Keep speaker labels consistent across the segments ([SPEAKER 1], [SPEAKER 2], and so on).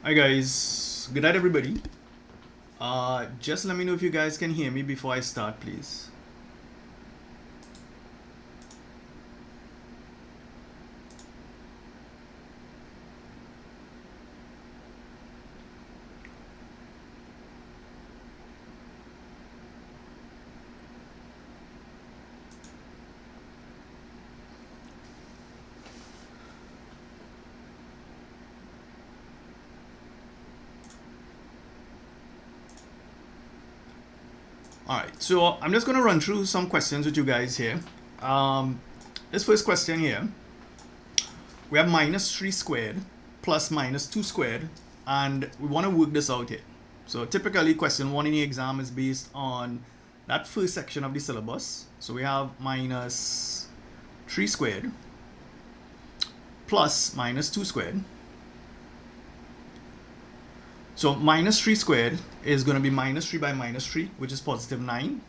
[SPEAKER 1] Hi guys, good night everybody. Just let me know if you guys can hear me before I start, please. Alright, so I'm just going to run through some questions with you guys here. This first question here, we have minus 3 squared plus minus 2 squared, and we want to work this out here. So typically question 1 in the exam is based on that first section of the syllabus. So we have minus 3 squared plus minus 2 squared. So minus 3 squared is going to be minus 3 by minus 3, which is positive 9.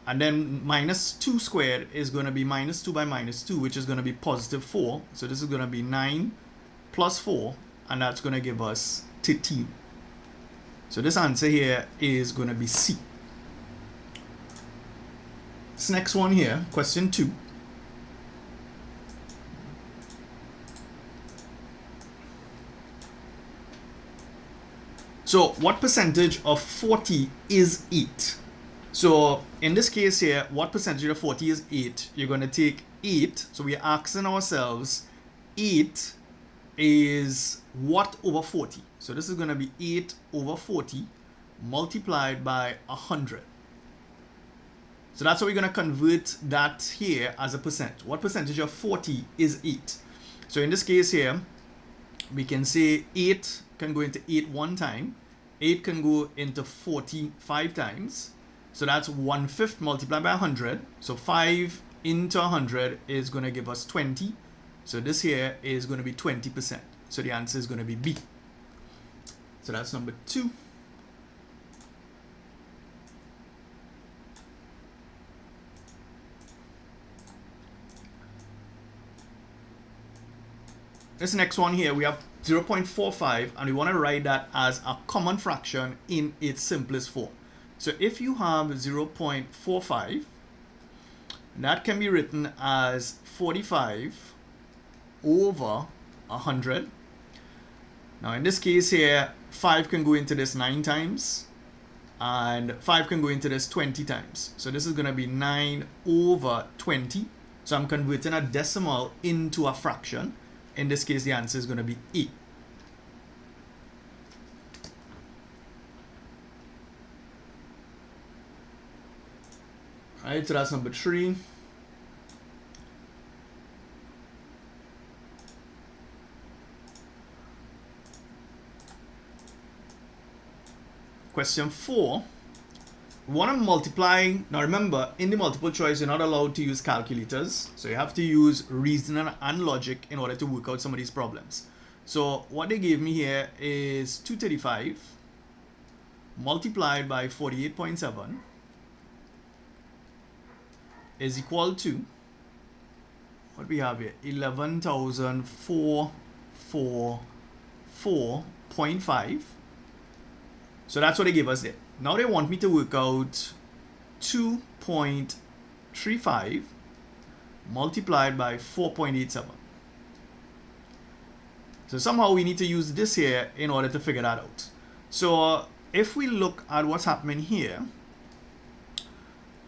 [SPEAKER 1] And then minus 2 squared is going to be minus 2 by minus 2, which is going to be positive 4. So this is going to be 9 plus 4, and that's going to give us 13. So this answer here is going to be C. This next one here, question 2. So what percentage of 40 is 8? So in this case here, what percentage of 40 is 8? You're going to take 8. So we're asking ourselves, 8 is what over 40? So this is going to be 8 over 40 multiplied by 100. So that's how we're going to convert that here as a percent. What percentage of 40 is 8? So in this case here, we can say 8 can go into 8 one time. 8 can go into 40 5 times. So that's 1/5 multiplied by 100. So 5 into 100 is going to give us 20. So this here is going to be 20%. So the answer is going to be B. So that's number 2. This next one here, we have 0.45, and we want to write that as a common fraction in its simplest form. So if you have 0.45, that can be written as 45 over 100. Now in this case here, 5 can go into this 9 times, and 5 can go into this 20 times. So this is going to be 9 over 20. So I'm converting a decimal into a fraction. In this case, the answer is going to be E. Alright, so that's number 3. Question 4. We want to multiply. Now remember, in the multiple choice, you're not allowed to use calculators. So you have to use reasoning and logic in order to work out some of these problems. So what they gave me here is 235 multiplied by 48.7 is equal to, what we have here, 11,444.5. So that's what they gave us there. Now they want me to work out 2.35 multiplied by 4.87. So somehow we need to use this here in order to figure that out. So if we look at what's happening here,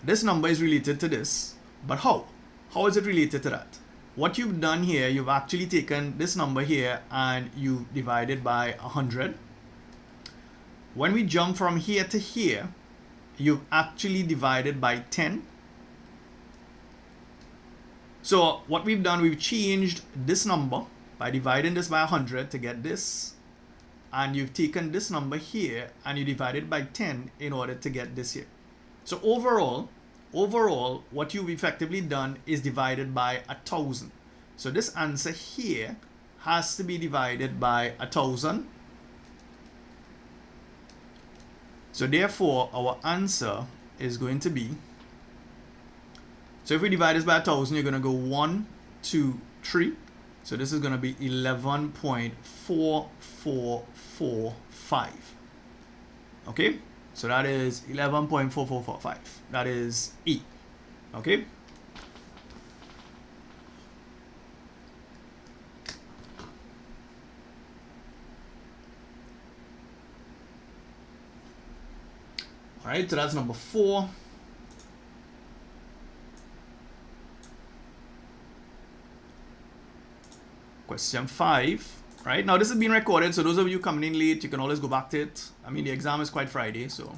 [SPEAKER 1] this number is related to this, but how? How is it related to that? What you've done here, you've actually taken this number here and you divided by 100. When we jump from here to here, you've actually divided by 10. So what we've done, we've changed this number by dividing this by 100 to get this. And you've taken this number here and you divided by 10 in order to get this here. So overall, what you've effectively done is divided by 1,000. So this answer here has to be divided by 1,000. So therefore, our answer is going to be, so if we divide this by 1,000, you're going to go 1, 2, 3. So this is going to be 11.4445. Okay, so that is 11.4445. That is E. Okay. All right, so that's number 4. Question 5. Right, now this is being recorded, so those of you coming in late, you can always go back to it. I mean, the exam is quite Friday, so.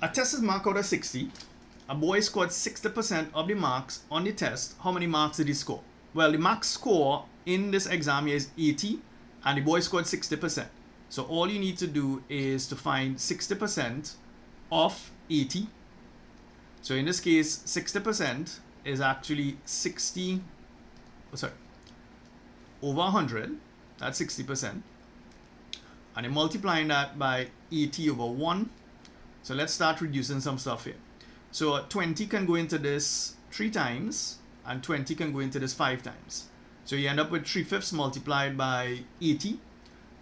[SPEAKER 1] A test is marked out of 60. A boy scored 60% of the marks on the test. How many marks did he score? Well, the max score in this exam here is 80, and the boy scored 60%. So all you need to do is to find 60% of 80. So in this case, 60% is actually 60, over 100. That's 60%. And then multiplying that by 80 over 1. So let's start reducing some stuff here. So 20 can go into this 3 times, and 20 can go into this 5 times. So you end up with 3/5 multiplied by 80.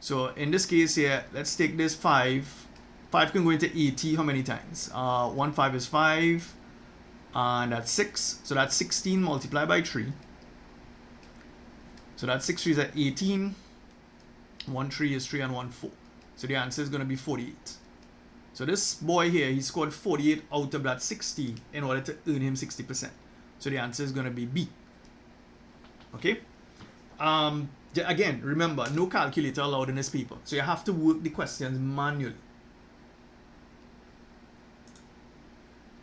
[SPEAKER 1] So in this case here, let's take this 5. 5 can go into 80 how many times? 1 5 is 5, and that's 6. So that's 16 multiplied by 3. So that's 6 3s are 18. 1 3 is 3, and 1 4. So the answer is going to be 48. So this boy here, he scored 48 out of that 60 in order to earn him 60%. So the answer is going to be B. Okay. Again, remember, no calculator allowed in this paper. So you have to work the questions manually.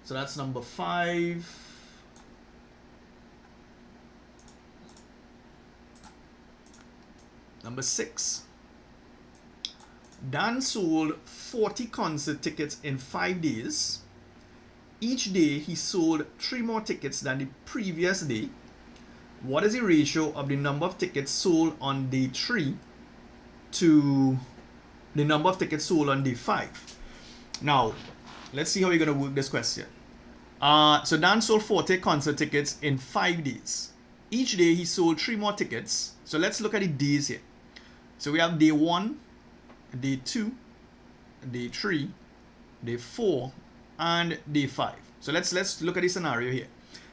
[SPEAKER 1] So that's number 5. Number 6. Dan sold 40 concert tickets in 5 days. Each day he sold 3 more tickets than the previous day. What is the ratio of the number of tickets sold on day 3 to the number of tickets sold on day 5? Now, let's see how we're going to work this question. So Dan sold 40 concert tickets in 5 days. Each day he sold 3 more tickets. So let's look at the days here. So we have day 1, day 2, day 3, day 4, and day 5. So let's look at the scenario here.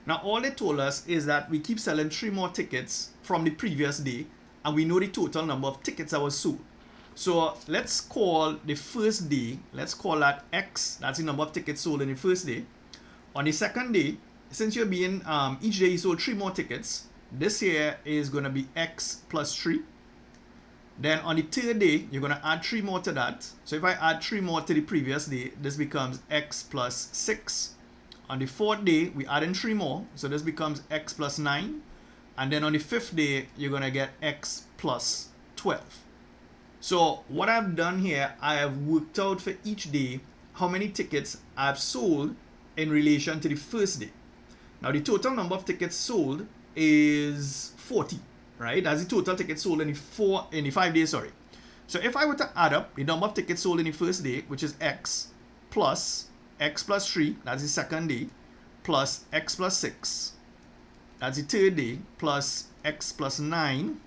[SPEAKER 1] Now all they told us is that we keep selling 3 more tickets from the previous day, and we know the total number of tickets that was sold. So let's call the first day, let's call that X. That's the number of tickets sold in the first day. On the second day, since you're being each day you sold 3 more tickets, this here is going to be X plus 3. Then on the third day, you're going to add 3 more to that. So if I add 3 more to the previous day, this becomes X plus 6. On the fourth day, we add in 3 more. So this becomes X plus 9. And then on the fifth day, you're going to get X plus 12. So what I've done here, I have worked out for each day how many tickets I've sold in relation to the first day. Now the total number of tickets sold is 40. Right, that's the total tickets sold in the 5 days, sorry. So if I were to add up the number of tickets sold in the first day, which is X plus 3, that's the second day, plus X plus 6, that's the third day, plus X plus 9,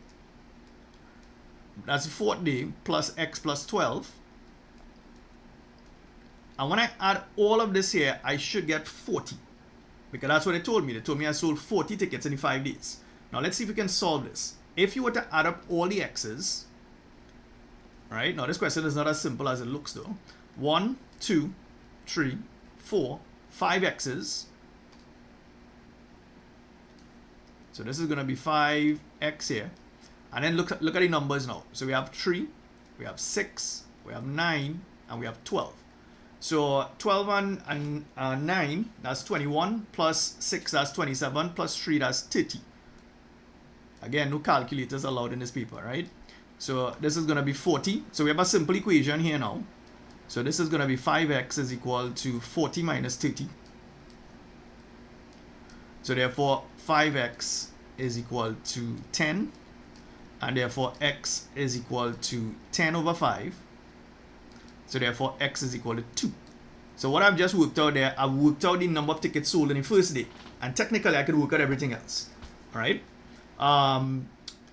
[SPEAKER 1] that's the fourth day, plus X plus 12. And when I add all of this here, I should get 40. Because that's what they told me. They told me I sold 40 tickets in the 5 days. Now let's see if we can solve this. If you were to add up all the X's, right? Now this question is not as simple as it looks though. 1, 2, 3, 4, 5 X's. So this is going to be 5X here. And then look at the numbers now. So we have 3, we have 6, we have 9, and we have 12. So 12 and 9, that's 21, plus 6, that's 27, plus 3, that's 30. Again, no calculators allowed in this paper, right? So this is going to be 40. So we have a simple equation here now. So this is going to be 5x is equal to 40 minus 30. So therefore 5x is equal to 10. And therefore x is equal to 10 over 5. So therefore x is equal to 2. So what I've just worked out there, I've worked out the number of tickets sold in the first day. And technically I could work out everything else. Alright.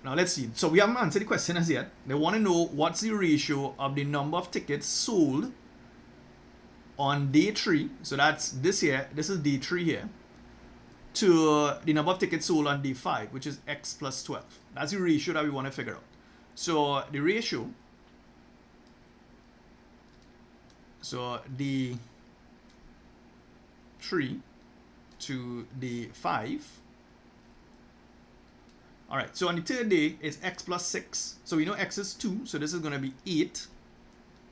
[SPEAKER 1] Now let's see. So we haven't answered the question as yet. They want to know what's the ratio of the number of tickets sold on day 3. So that's this here. This is day 3 here. To the number of tickets sold on day 5, which is x plus 12. That's the ratio that we want to figure out. So the ratio. So day 3 to day 5. All right, so on the third day, it's x plus 6. So we know x is 2, so this is going to be 8.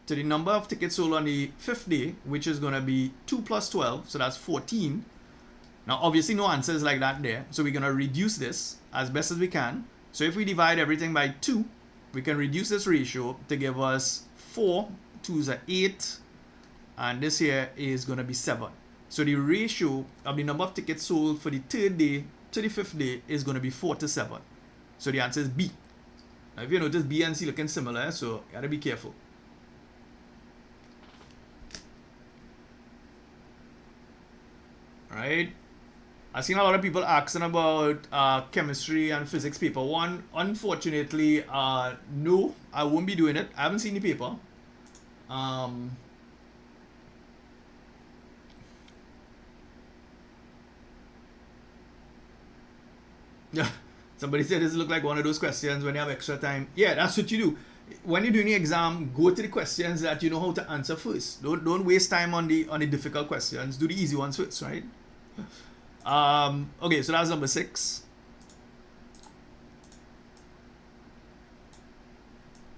[SPEAKER 1] To the number of tickets sold on the 5th day, which is going to be 2 plus 12, so that's 14. Now, obviously, no answers like that there, so we're going to reduce this as best as we can. So if we divide everything by 2, we can reduce this ratio to give us 4. 2s are 8, and this here is going to be 7. So the ratio of the number of tickets sold for the 3rd day to the 5th day is going to be 4 to 7. So the answer is B. Now if you notice, B and C looking similar, so you gotta be careful. Alright. I've seen a lot of people asking about chemistry and physics paper 1. Unfortunately, no, I won't be doing it. I haven't seen the paper. Yeah, somebody said this look like one of those questions when you have extra time. Yeah, that's what you do. When you're doing the exam, go to the questions that you know how to answer first. Don't waste time on the difficult questions. Do the easy ones first, right? Okay, so that's number 6.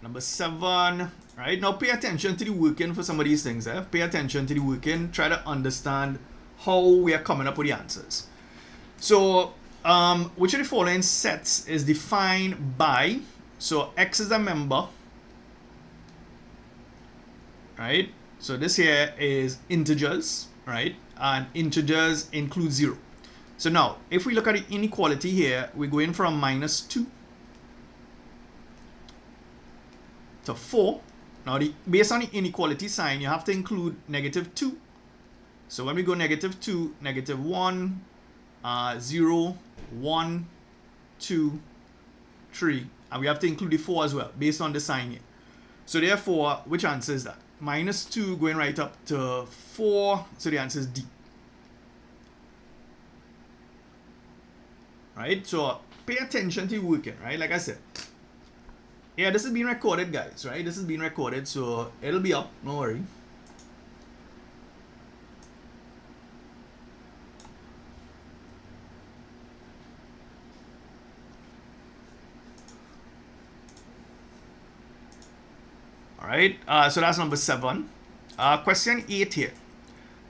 [SPEAKER 1] Number 7, right? Now pay attention to the working for some of these things. Pay attention to the working. Try to understand how we are coming up with the answers. So which of the following sets is defined by, so x is a member, right? So this here is integers, right? And integers include 0. So now, if we look at the inequality here, we're going from -2 to 4. Now, based on the inequality sign, you have to include -2. So when we go -2, -1, 0, 1, 2, 3, and we have to include the 4 as well, based on the sign here. So therefore, which answer is that? -2 going right up to 4, so the answer is D. Right, so pay attention to working, right? Like I said, yeah, this is being recorded, guys, right? This is being recorded, so it'll be up, no worry. Alright, so that's number 7. Question 8 here.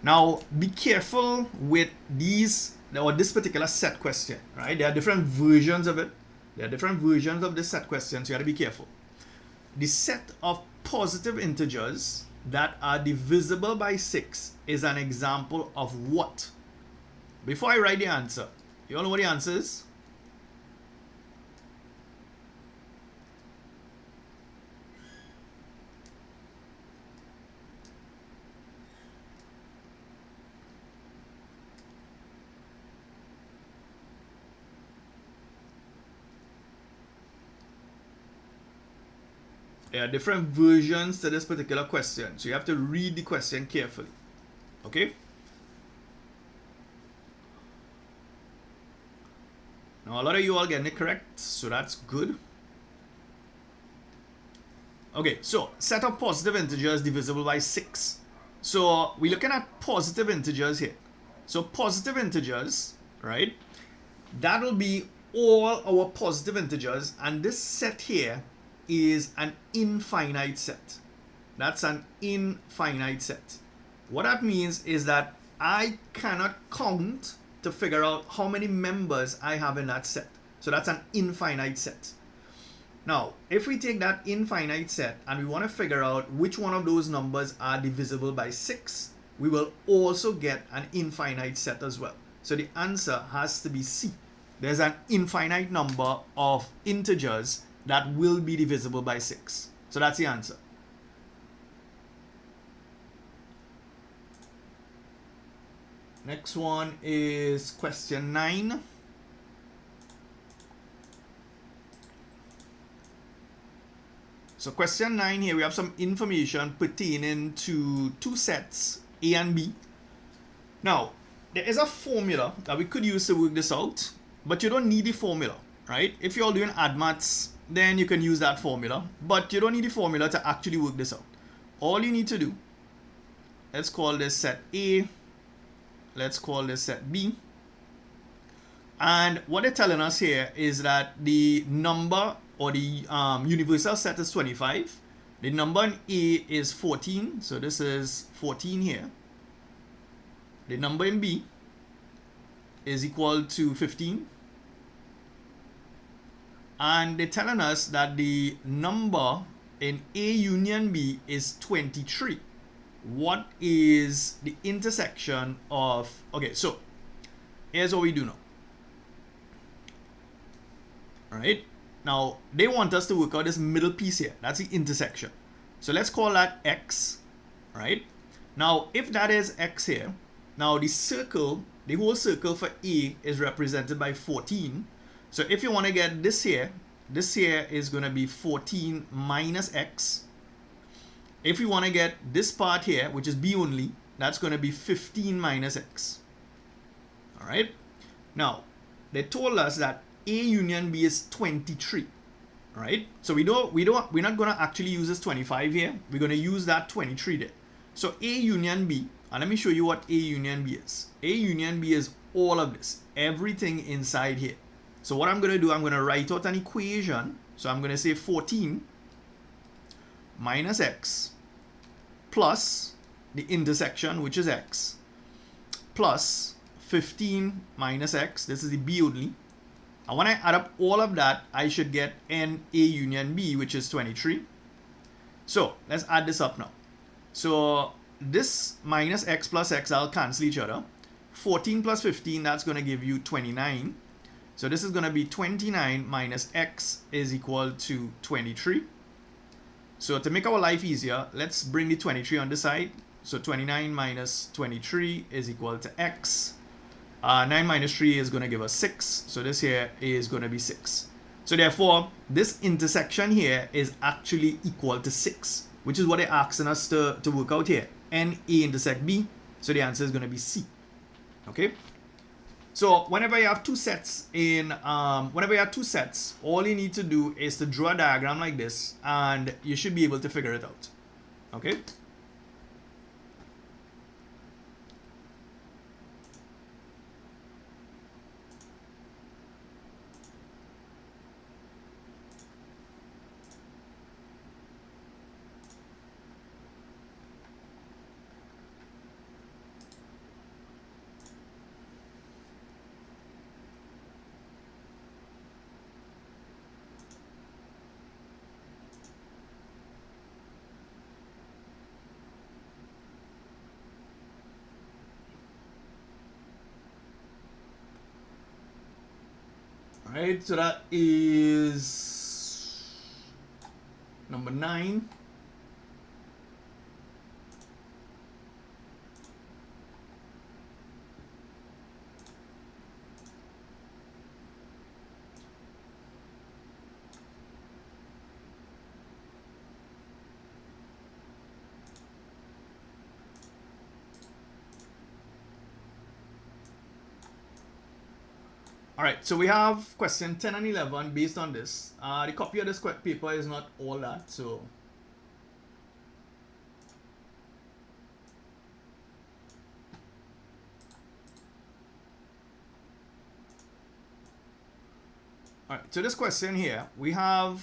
[SPEAKER 1] Now, be careful with these, or this particular set question, right? There are different versions of it. There are different versions of this set question, so you gotta be careful. The set of positive integers that are divisible by 6 is an example of what? Before I write the answer, you all know what the answer is? There are different versions to this particular question, so you have to read the question carefully. Okay? Now, a lot of you all getting it correct, so that's good. Okay, so set of positive integers divisible by 6. So we're looking at positive integers here. So positive integers, right? That'll be all our positive integers, and this set here is an infinite set. That's an infinite set. What that means is that I cannot count to figure out how many members I have in that set. So that's an infinite set. Now, if we take that infinite set and we want to figure out which one of those numbers are divisible by 6, we will also get an infinite set as well. So the answer has to be C. There's an infinite number of integers that will be divisible by 6. So that's the answer. Next one is question 9. So question 9 here, we have some information pertaining to two sets, A and B. Now, there is a formula that we could use to work this out, but you don't need the formula, right? If you're doing add maths, then you can use that formula, but you don't need the formula to actually work this out. All you need to do, let's call this set A, let's call this set B. And what they're telling us here is that the number or the universal set is 25. The number in A is 14. So this is 14 here. The number in B is equal to 15. And they're telling us that the number in A union B is 23. What is the intersection of... Okay, so here's what we do now. Alright, now they want us to work out this middle piece here. That's the intersection. So let's call that X, right? Now, if that is X here, now the circle, the whole circle for A is represented by 14. So if you want to get this here is going to be 14 minus X. If you want to get this part here, which is B only, that's going to be 15 minus X. Alright, now they told us that A union B is 23, right? So we're not going to actually use this 25 here. We're going to use that 23 there. So A union B, and let me show you what A union B is. A union B is all of this, everything inside here. So what I'm going to do, I'm going to write out an equation. So I'm going to say 14 minus X plus the intersection, which is X, plus 15 minus X. This is the B only. And when I add up all of that, I should get N A union B, which is 23. So let's add this up now. So this minus X plus X, I'll cancel each other. 14 plus 15, that's going to give you 29. So this is going to be 29 minus X is equal to 23. So to make our life easier, let's bring the 23 on the side. So 29 minus 23 is equal to X. 9 minus 3 is going to give us 6. So this here is going to be 6. So therefore, this intersection here is actually equal to 6, which is what they're asking us to work out here. N A intersect B. So the answer is going to be C. Okay. So whenever you have two sets all you need to do is to draw a diagram like this, and you should be able to figure it out. Okay. Right, so that is number 9. Alright, so we have question 10 and 11 based on this. The copy of this paper is not all that, so... Alright, so this question here, we have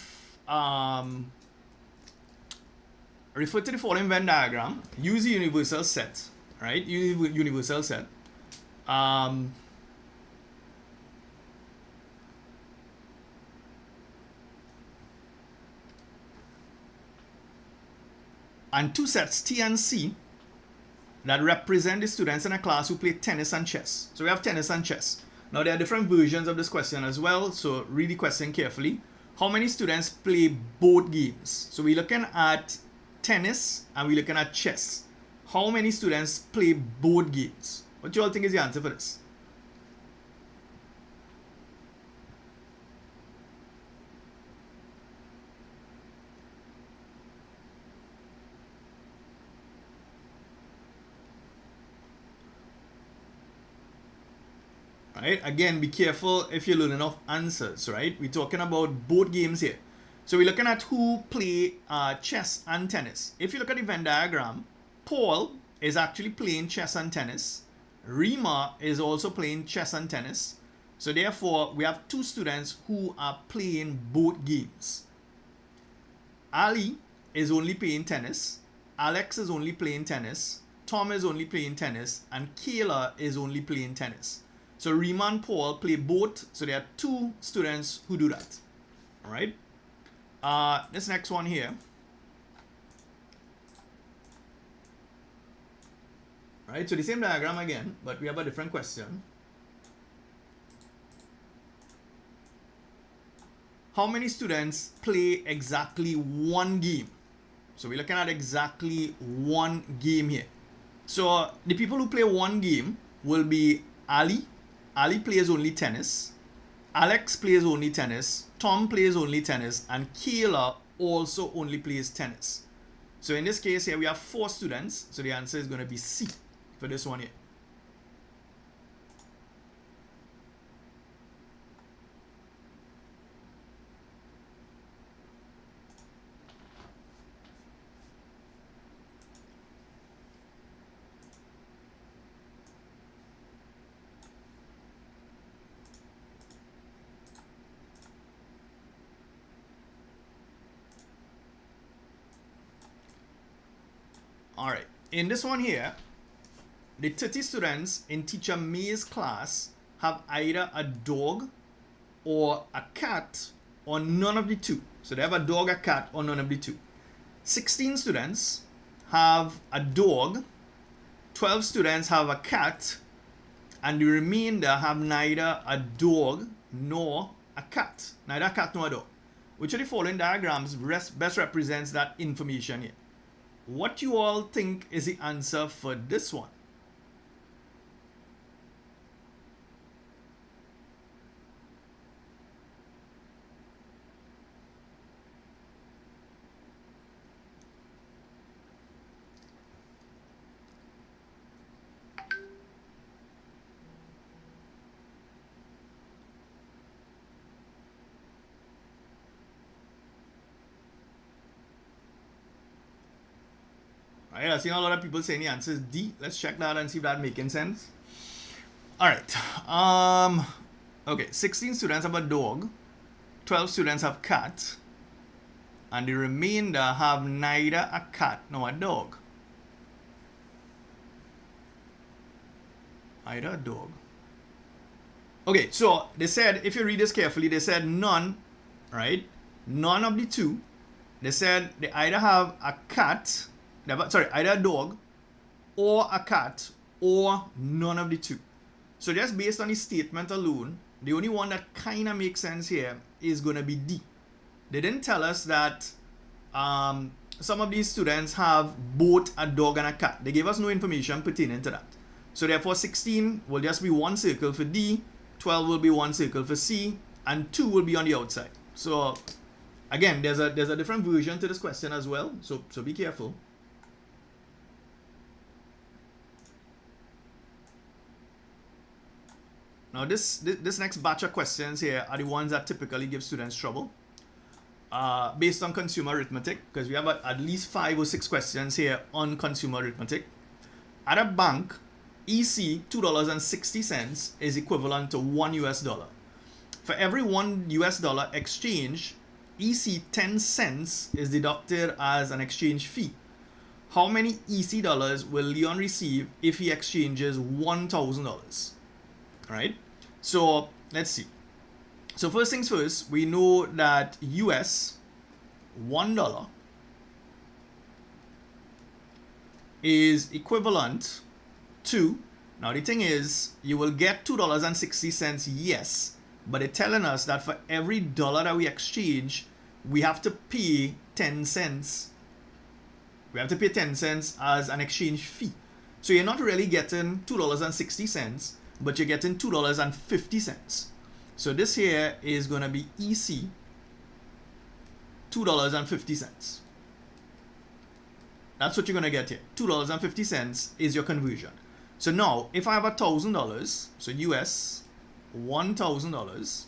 [SPEAKER 1] refer to the following Venn diagram. Use the universal set, right? Universal set. And two sets T and C that represent the students in a class who play tennis and chess. So we have tennis and chess. Now there are different versions of this question as well, so read the question carefully. How many students play both games? So we're looking at tennis and we're looking at chess. How many students play both games? What do you all think is the answer for this? right? Again, be careful if you're learning off answers, right? We're talking about both games here. So we're looking at who play chess and tennis. If you look at the Venn diagram, Paul is actually playing chess and tennis. Rima is also playing chess and tennis. So therefore, we have two students who are playing both games. Ali is only playing tennis. Alex is only playing tennis. Tom is only playing tennis. And Kayla is only playing tennis. So Rima and Paul play both. So there are two students who do that. All right. This next one here. All right. So the same diagram again, but we have a different question. How many students play exactly one game? So we're looking at exactly one game here. So the people who play one game will be Ali. Ali plays only tennis. Alex plays only tennis. Tom plays only tennis. And Kayla also only plays tennis. So in this case here, we have 4 students. So the answer is going to be C for this one here. All right, in this one here, the 30 students in teacher May's class have either a dog or a cat or none of the two. So they have a dog, a cat, or none of the two. 16 students have a dog, 12 students have a cat, and the remainder have neither a dog nor a cat. Neither a cat nor a dog. Which of the following diagrams best represents that information here? What you all think is the answer for this one? Right, I've seen a lot of people saying the answer is D. Let's check that and see if that's making sense. All right. Okay, 16 students have a dog, 12 students have cat, and the remainder have neither a cat nor a dog. Either a dog. Okay, so they said, if you read this carefully, they said none, right? None of the two. They said they either have a cat, either a dog or a cat or none of the two. So just based on the statement alone, the only one that kind of makes sense here is going to be D. They didn't tell us that some of these students have both a dog and a cat. They gave us no information pertaining to that. So therefore 16 will just be one circle for D, 12 will be one circle for C, and 2 will be on the outside. So again, there's a different version to this question as well. So be careful. Now this next batch of questions here are the ones that typically give students trouble based on consumer arithmetic, because we have at least 5 or 6 questions here on consumer arithmetic. At a bank, EC $2.60 is equivalent to $1 US. For every $1 US exchange, EC 10 cents is deducted as an exchange fee. How many EC dollars will Leon receive if he exchanges $1,000? Right? So let's see. So first things first, we know that US $1 is equivalent to, now the thing is, you will get $2.60, yes, but they're telling us that for every dollar that we exchange, we have to pay 10 cents. We have to pay 10 cents as an exchange fee. So you're not really getting $2.60, but you're getting $2.50. So this here is going to be EC $2.50. That's what you're going to get here. $2.50 is your conversion. So now, if I have $1,000, so US $1,000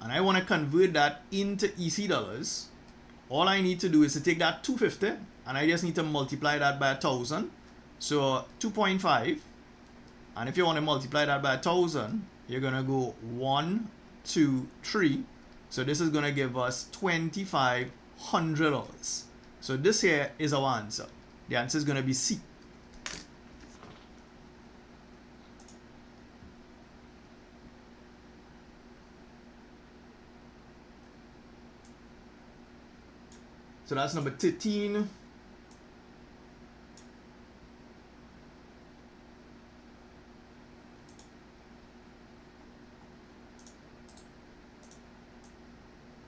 [SPEAKER 1] and I want to convert that into EC dollars, all I need to do is to take that 250 and I just need to multiply that by 1,000. So 2.5, and if you want to multiply that by 1,000, you're going to go 1, 2, 3. So this is going to give us $2,500. So this here is our answer. The answer is going to be C. So that's number 13.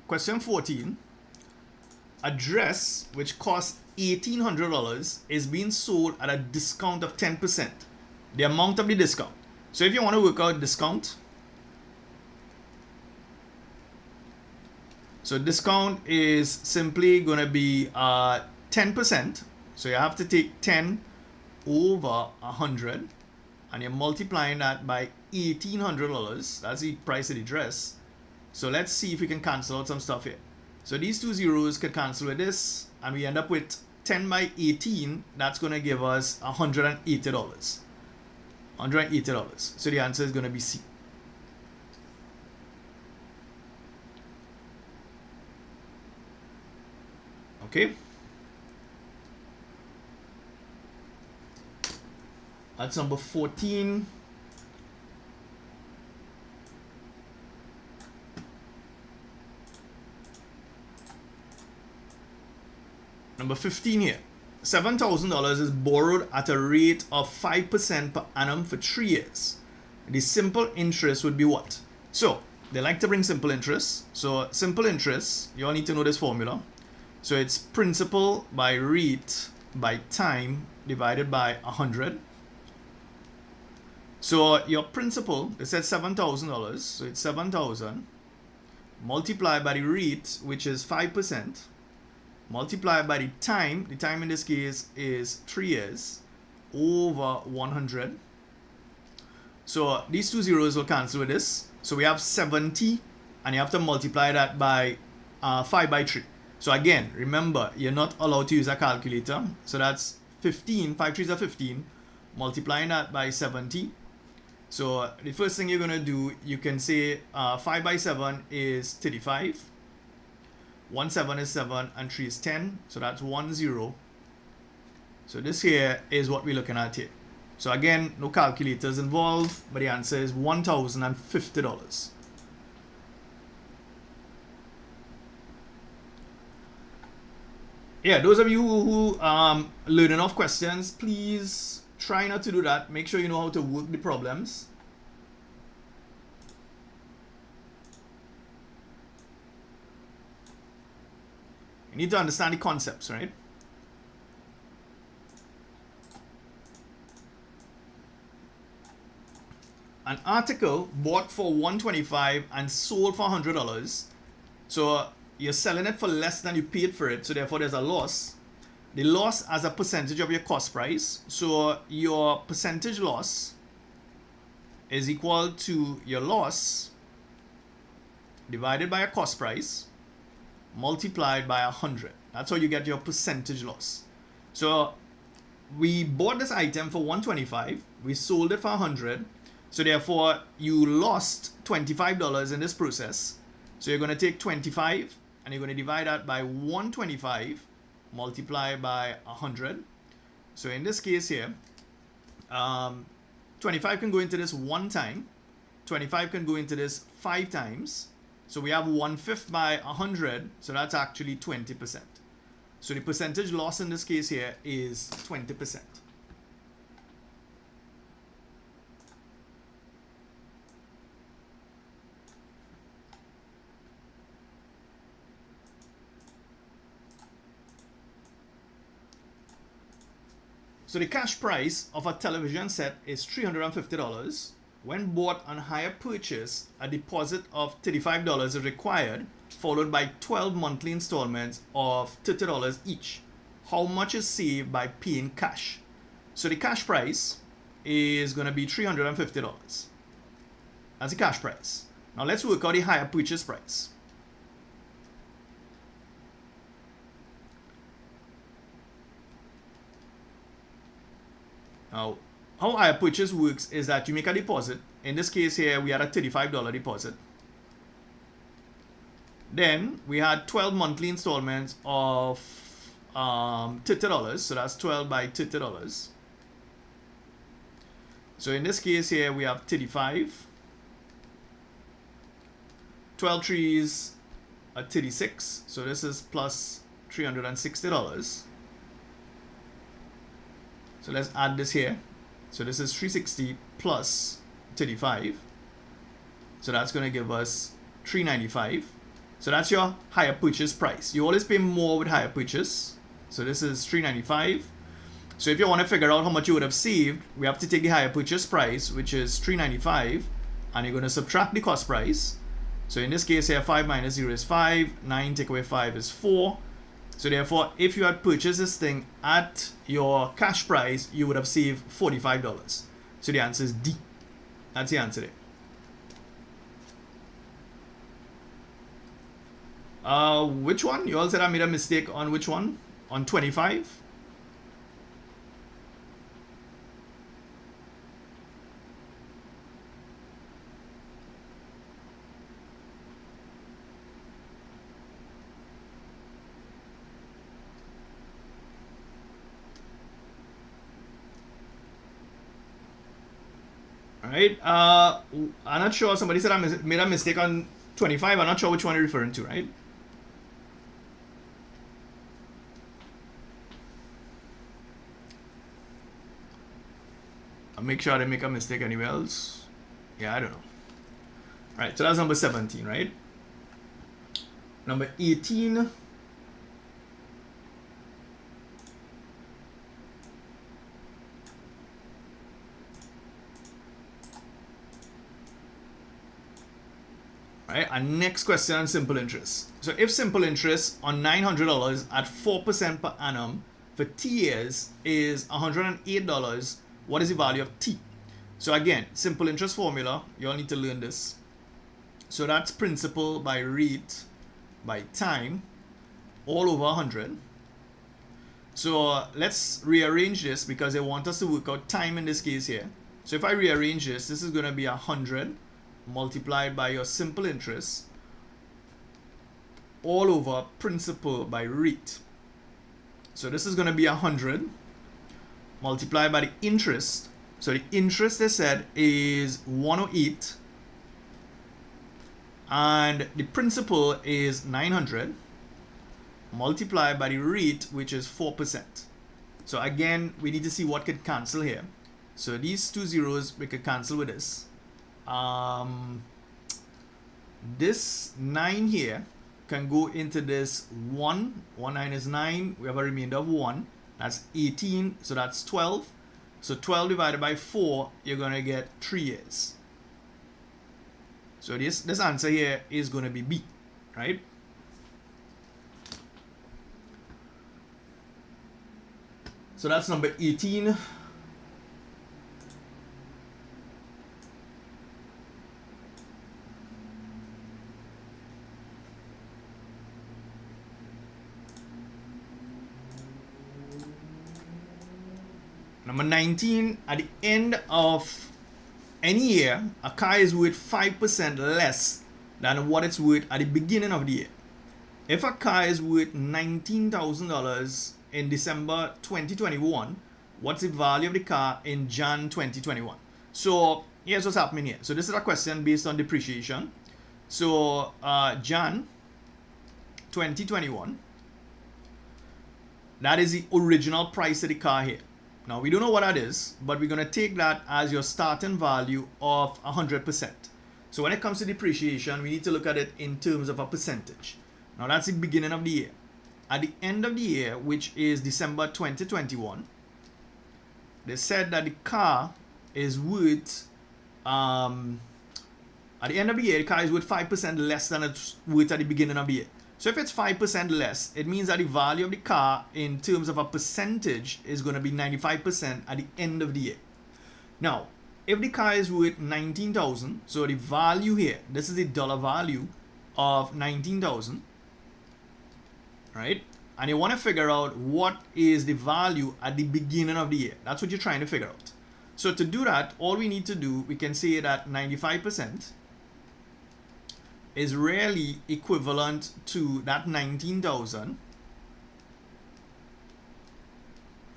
[SPEAKER 1] Question 14. A dress which costs $1,800 is being sold at a discount of 10%. The amount of the discount. So if you want to work out discount, so discount is simply going to be 10%. So you have to take 10 over 100 and you're multiplying that by $1,800. That's the price of the dress. So let's see if we can cancel out some stuff here. So these two zeros could cancel with this and we end up with 10 by 18. That's going to give us $180. $180. So the answer is going to be C. Okay. That's number 14. Number 15 here. $7,000 is borrowed at a rate of 5% per annum for 3 years. The simple interest would be what? So they like to bring simple interest. So simple interest, you all need to know this formula. So it's principal by rate by time divided by 100. So your principal, it says $7,000. So it's 7,000 multiplied by the rate, which is 5%, multiplied by the time in this case is 3 years, over 100. So these two zeros will cancel with this. So we have 70 and you have to multiply that by 5 by 3. So again, remember, you're not allowed to use a calculator. So that's 15, 5 3s are 15, multiplying that by 70. So the first thing you're going to do, you can say 5 by 7 is 35. 1 7 is 7 and 3 is 10. So that's 1 0. So this here is what we're looking at here. So again, no calculators involved, but the answer is $1,050. Yeah, those of you who learning off questions, please try not to do that. Make sure you know how to work the problems. You need to understand the concepts, right? An article bought for $125 and sold for $100. So you're selling it for less than you paid for it, so therefore there's a loss. The loss as a percentage of your cost price. So your percentage loss is equal to your loss divided by a cost price multiplied by 100. That's how you get your percentage loss. So we bought this item for $125, we sold it for $100, so therefore you lost $25 in this process. So you're going to take 25 and you're going to divide that by 125 multiplied by 100. So in this case here, 25 can go into this 1 time, 25 can go into this 5 times. So we have 1/5 by 100, so that's actually 20%. So the percentage loss in this case here is 20%. So the cash price of a television set is $350. When bought on hire purchase, a deposit of $35 is required, followed by 12 monthly installments of $30 each. How much is saved by paying cash? So the cash price is going to be $350. That's the cash price. Now let's work out the higher purchase price. Now, how higher purchase works is that you make a deposit. In this case here, we had a $35 deposit. Then we had 12 monthly installments of $30. So that's 12 by $30. So in this case here, we have 35. 12 trees are 36. So this is plus $360. So let's add this here. So this is 360 plus 35. So that's going to give us 395. So that's your higher purchase price. You always pay more with higher purchase. So this is 395. So if you want to figure out how much you would have saved, we have to take the higher purchase price, which is 395, and you're going to subtract the cost price. So in this case here, 5 minus 0 is 5, 9 take away 5 is 4. So therefore, if you had purchased this thing at your cash price, you would have saved $45. So the answer is D. That's the answer there. Which one? You all said I made a mistake on which one? On 25? Alright, I'm not sure. Somebody said I made a mistake on 25. I'm not sure which one you're referring to, right? I'll make sure I didn't make a mistake anywhere else. Yeah, I don't know. Alright, so that's number 17, right? Number 18. Right, and next question on simple interest. So if simple interest on $900 at 4% per annum for T years is $108, what is the value of T? So again, simple interest formula, you all need to learn this. So that's principal by rate by time all over 100. So let's rearrange this because they want us to work out time in this case here. So if I rearrange this, this is going to be 100 multiplied by your simple interest all over principal by rate. So this is going to be 100 multiplied by the interest. So the interest, they said, is 108 and the principal is 900 multiplied by the rate, which is 4%. So again, we need to see what could cancel here. So these two zeros, we could cancel with this. This 9 here can go into this 1. 1 9 is 9. We have a remainder of 1. That's 18. So that's 12. So 12 divided by 4, you're going to get 3 years. So this answer here is going to be B, right? So that's number 18. Number 19, at the end of any year, a car is worth 5% less than what it's worth at the beginning of the year. If a car is worth $19,000 in December 2021, what's the value of the car in Jan 2021? So here's what's happening here. So this is a question based on depreciation. So Jan 2021, that is the original price of the car here. Now, we don't know what that is, but we're going to take that as your starting value of 100%. So when it comes to depreciation, we need to look at it in terms of a percentage. Now, that's the beginning of the year. At the end of the year, which is December 2021, they said that the car is worth, at the end of the year, the car is worth 5% less than it's worth at the beginning of the year. So if it's 5% less, it means that the value of the car in terms of a percentage is going to be 95% at the end of the year. Now, if the car is worth 19,000, so the value here, this is the dollar value of 19,000, right? And you want to figure out what is the value at the beginning of the year. That's what you're trying to figure out. So to do that, all we need to do, we can say that 95% is really equivalent to that 19,000,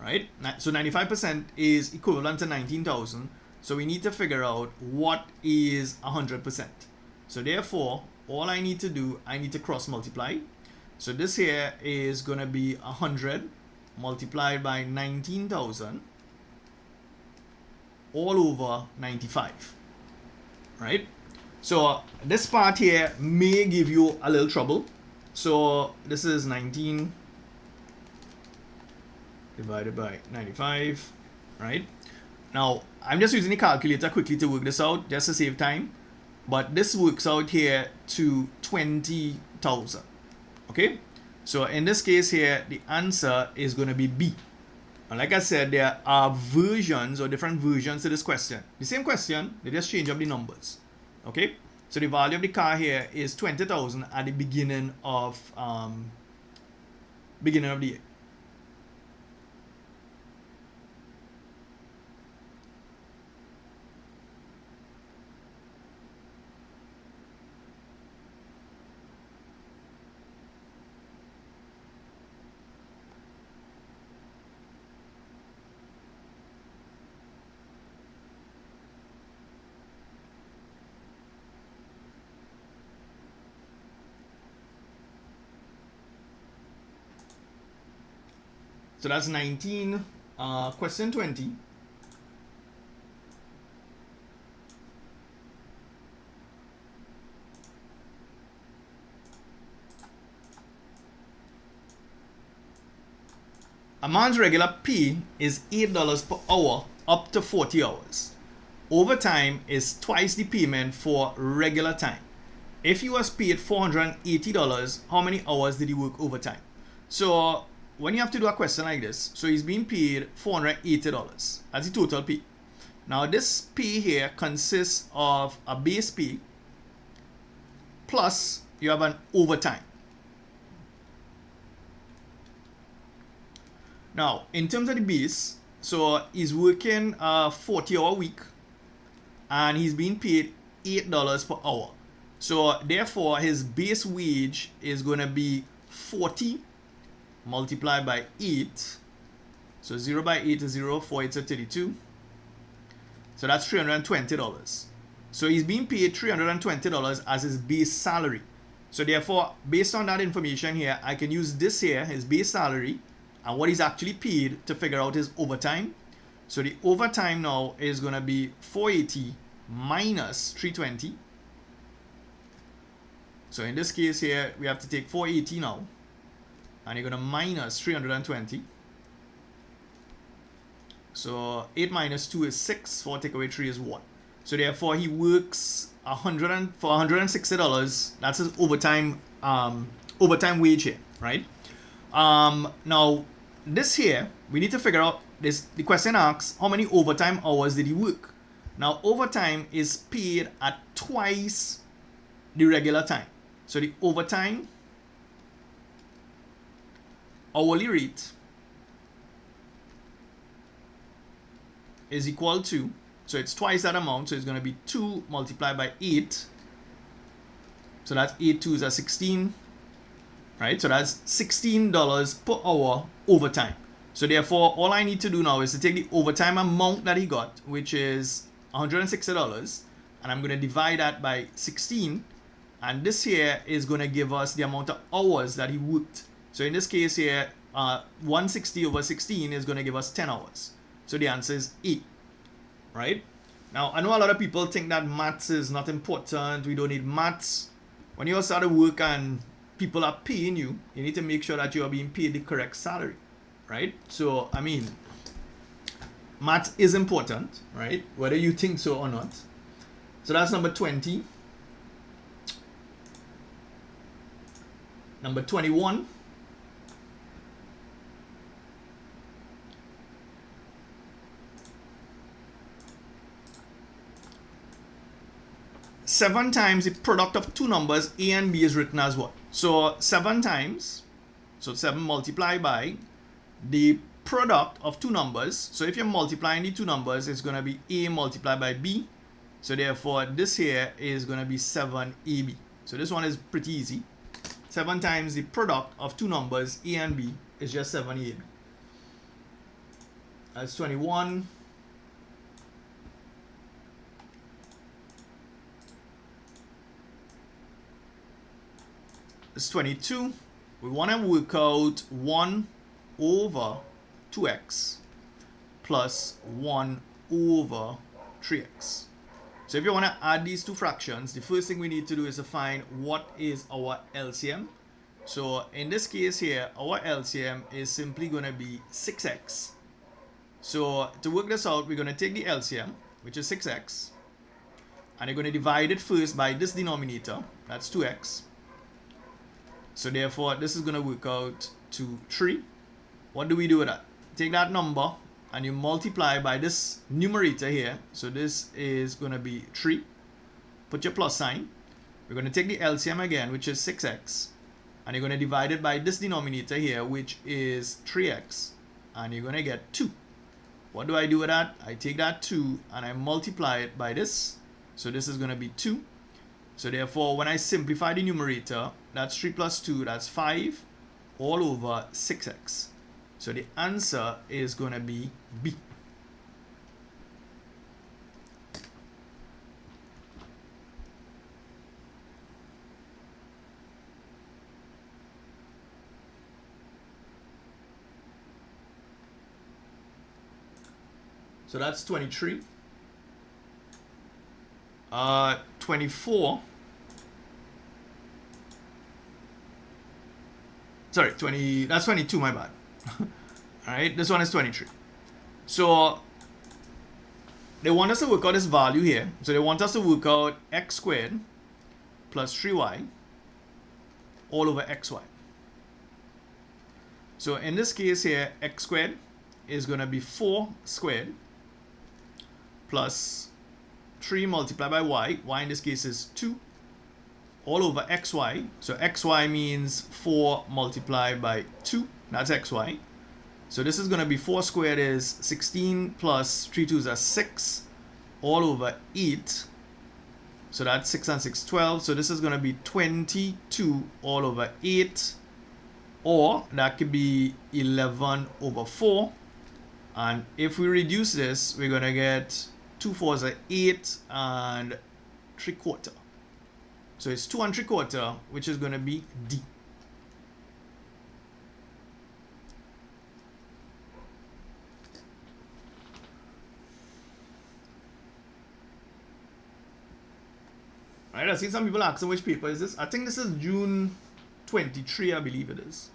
[SPEAKER 1] right? So 95% is equivalent to 19,000. So we need to figure out what is 100%. So therefore, all I need to do, I need to cross multiply. So this here is going to be 100 multiplied by 19,000 all over 95, right? So this part here may give you a little trouble. So this is 19 divided by 95, right? Now, I'm just using the calculator quickly to work this out, just to save time. But this works out here to 20,000. Okay? So in this case here, the answer is going to be B. And like I said, there are versions or different versions to this question. The same question, they just change up the numbers. Okay? So the value of the car here is 20,000 at the beginning of the year. So that's 19. Question 20. A man's regular pay is $8 per hour up to 40 hours. Overtime is twice the payment for regular time. If he was paid $480, how many hours did he work overtime? So when you have to do a question like this, so he's being paid $480. That's the total pay. Now this pay here consists of a base pay plus you have an overtime. Now in terms of the base, so he's working a 40-hour week and he's being paid $8 per hour. So therefore his base wage is going to be 40 multiplied by 8. So 0 by 8 is 0, 4 8 is 32. So that's $320. So he's being paid $320 as his base salary. So therefore, based on that information here, I can use this here, his base salary, and what he's actually paid to figure out his overtime. So the overtime now is going to be 480 minus 320. So in this case here, we have to take 480 now. And you're going to minus 320. So 8 minus 2 is 6. 4 take away 3 is 1. So therefore he works for $160. That's his overtime wage here, right? Now this here, we need to figure out this. The question asks, how many overtime hours did he work? Now overtime is paid at twice the regular time. So the overtime hourly rate is equal to, so it's twice that amount, so it's going to be 2 multiplied by 8. So that's 8 2s are 16, right? So that's $16 per hour overtime. So therefore, all I need to do now is to take the overtime amount that he got, which is $160, and I'm going to divide that by 16, and this here is going to give us the amount of hours that he worked. So in this case here, 160 over 16 is going to give us 10 hours. So the answer is A, right? Now, I know a lot of people think that maths is not important. We don't need maths. When you start to work and people are paying you, you need to make sure that you are being paid the correct salary, right? So, I mean, maths is important, right? Whether you think so or not. So that's number 20. Number 21. 7 times the product of two numbers a and b is written as what? So 7 times, so 7 multiplied by the product of two numbers. So if you're multiplying the two numbers, it's going to be a multiplied by b. So therefore, this here is going to be 7ab. So this one is pretty easy. 7 times the product of two numbers a and b is just 7ab. That's 21. It's 22. We want to work out 1 over 2x plus 1 over 3x. So if you want to add these two fractions, the first thing we need to do is to find what is our LCM. So in this case here, our LCM is simply going to be 6x. So to work this out, we're going to take the LCM, which is 6x, and you're going to divide it first by this denominator, that's 2x. So therefore, this is going to work out to 3. What do we do with that? Take that number and you multiply by this numerator here. So this is going to be 3. Put your plus sign. We're going to take the LCM again, which is 6x. And you're going to divide it by this denominator here, which is 3x. And you're going to get 2. What do I do with that? I take that 2 and I multiply it by this. So this is going to be 2. So therefore, when I simplify the numerator, that's 3 plus 2, that's 5, all over 6x. So the answer is going to be B. So that's 23. 24. Sorry, 20. That's 22, my bad. Alright, this one is 23. So they want us to work out this value here. So they want us to work out x squared plus 3y all over xy. So in this case here, x squared is going to be 4 squared plus 3 multiplied by y. Y in this case is 2 all over xy. So xy means 4 multiplied by 2. That's xy. So this is going to be 4 squared is 16 plus 3 2s are 6 all over 8. So that's 6 and 6, 12. So this is going to be 22 all over 8. Or that could be 11 over 4. And if we reduce this, we're going to get 2 4s are 8 and 3/4. So it's 2 and 3/4, which is going to be D. Alright, I've seen some people asking which paper is this. I think this is June 23, I believe it is.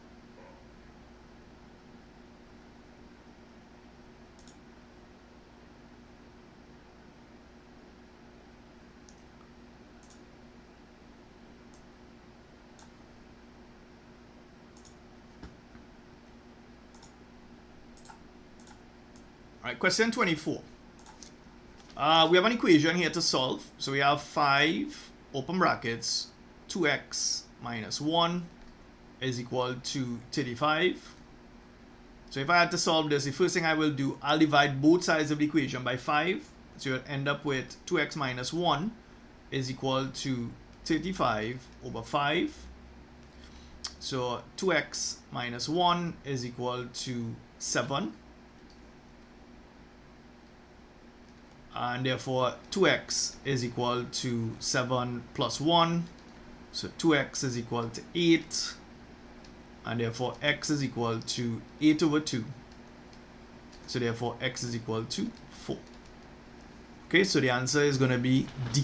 [SPEAKER 1] Alright, question 24. We have an equation here to solve. So we have 5, open brackets, 2x minus 1 is equal to 35. So if I had to solve this, the first thing I will do, I'll divide both sides of the equation by 5. So you'll end up with 2x minus 1 is equal to 35 over 5. So 2x minus 1 is equal to 7. And therefore 2x is equal to 7 plus 1. So 2x is equal to 8. And therefore x is equal to 8 over 2. So therefore x is equal to 4. Okay, so the answer is going to be D.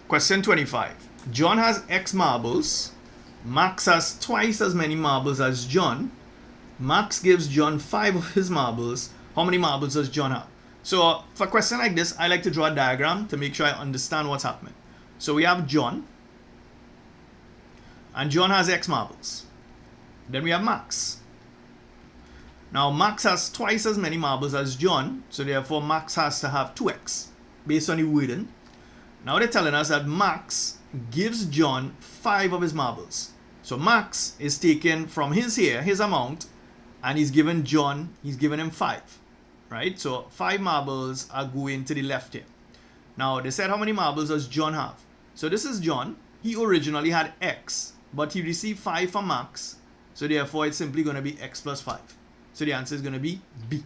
[SPEAKER 1] Question 25. John has X marbles. Max has twice as many marbles as John. Max gives John 5 of his marbles. How many marbles does John have? So for a question like this, I like to draw a diagram to make sure I understand what's happening. So we have John. And John has X marbles. Then we have Max. Now Max has twice as many marbles as John, so therefore Max has to have 2x based on the wording. Now they're telling us that Max gives John 5 of his marbles. So Max is taken from his amount, and he's given John, he's given him 5. Right? So 5 marbles are going to the left here. Now they said how many marbles does John have? So this is John. He originally had X, but he received 5 from Max. So therefore it's simply going to be X plus 5. So the answer is going to be B.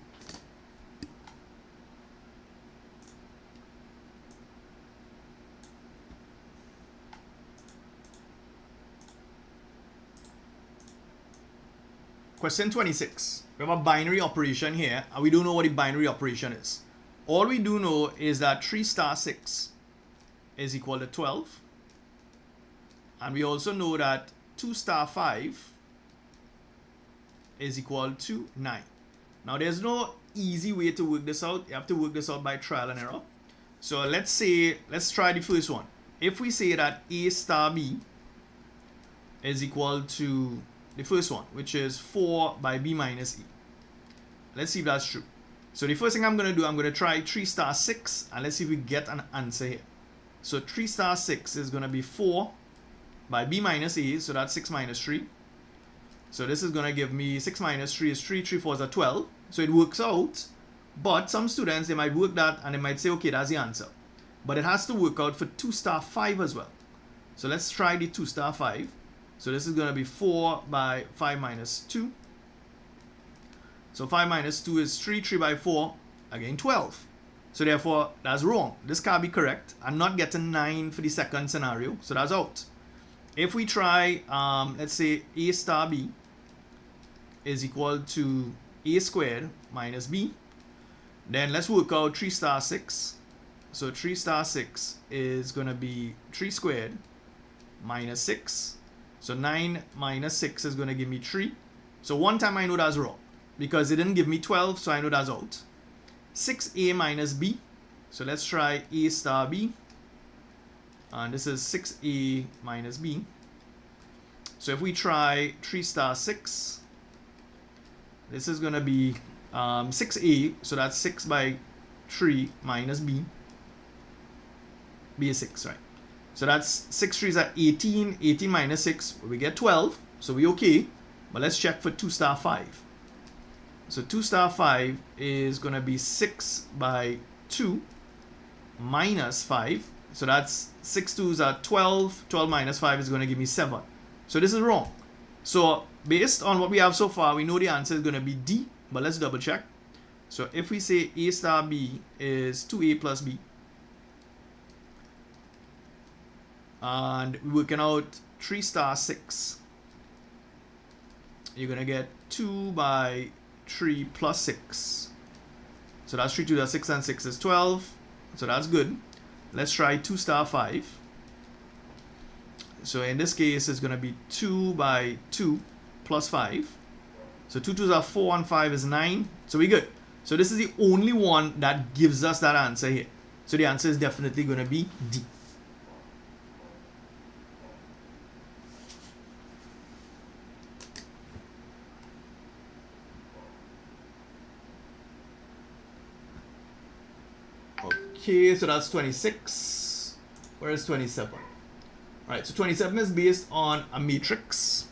[SPEAKER 1] Question 26. We have a binary operation here, and we don't know what the binary operation is. All we do know is that 3 star 6 is equal to 12. And we also know that 2 star 5 is equal to 9. Now there's no easy way to work this out. You have to work this out by trial and error. So let's try the first one. If we say that A star B is equal to the first one, which is 4 by B minus E. Let's see if that's true. So the first thing I'm going to do, I'm going to try 3 star 6, and let's see if we get an answer here. So 3 star 6 is going to be 4 by B minus A, so that's 6 minus 3. So this is going to give me 6 minus 3 is 3, 3 4s are 12. So it works out, but some students, they might work that and they might say, okay, that's the answer. But it has to work out for 2 star 5 as well. So let's try the 2 star 5. So this is going to be 4 by 5 minus 2. So 5 minus 2 is 3, 3 by 4, again 12. So therefore, that's wrong. This can't be correct. I'm not getting 9 for the second scenario, so that's out. If we try, let's say A star B is equal to A squared minus B, then let's work out 3 star 6. So 3 star 6 is going to be 3 squared minus 6. So 9 minus 6 is going to give me 3. So one time I know that's wrong because it didn't give me 12, so I know that's out. 6A minus B. So let's try A star B. And this is 6A minus B. So if we try 3 star 6, this is going to be 6A. So that's 6 by 3 minus B. B is 6, right? So that's 6 3s are 18. 18 minus 6, we get 12. So we're okay. But let's check for 2 star 5. So 2 star 5 is going to be 6 by 2 minus 5. So that's 6 2s are 12. 12 minus 5 is going to give me 7. So this is wrong. So based on what we have so far, we know the answer is going to be D. But let's double check. So if we say A star B is 2A plus B, and we're working out 3 star 6, you're going to get 2 by 3 plus 6. So that's 3 2 that's 6 and 6 is 12. So that's good. Let's try 2 star 5. So in this case, it's going to be 2 by 2 plus 5. So 2 2s are 4 and 5 is 9. So we're good. So this is the only one that gives us that answer here. So the answer is definitely going to be D. Okay, so that's 26. Where is 27? Alright, so 27 is based on a matrix.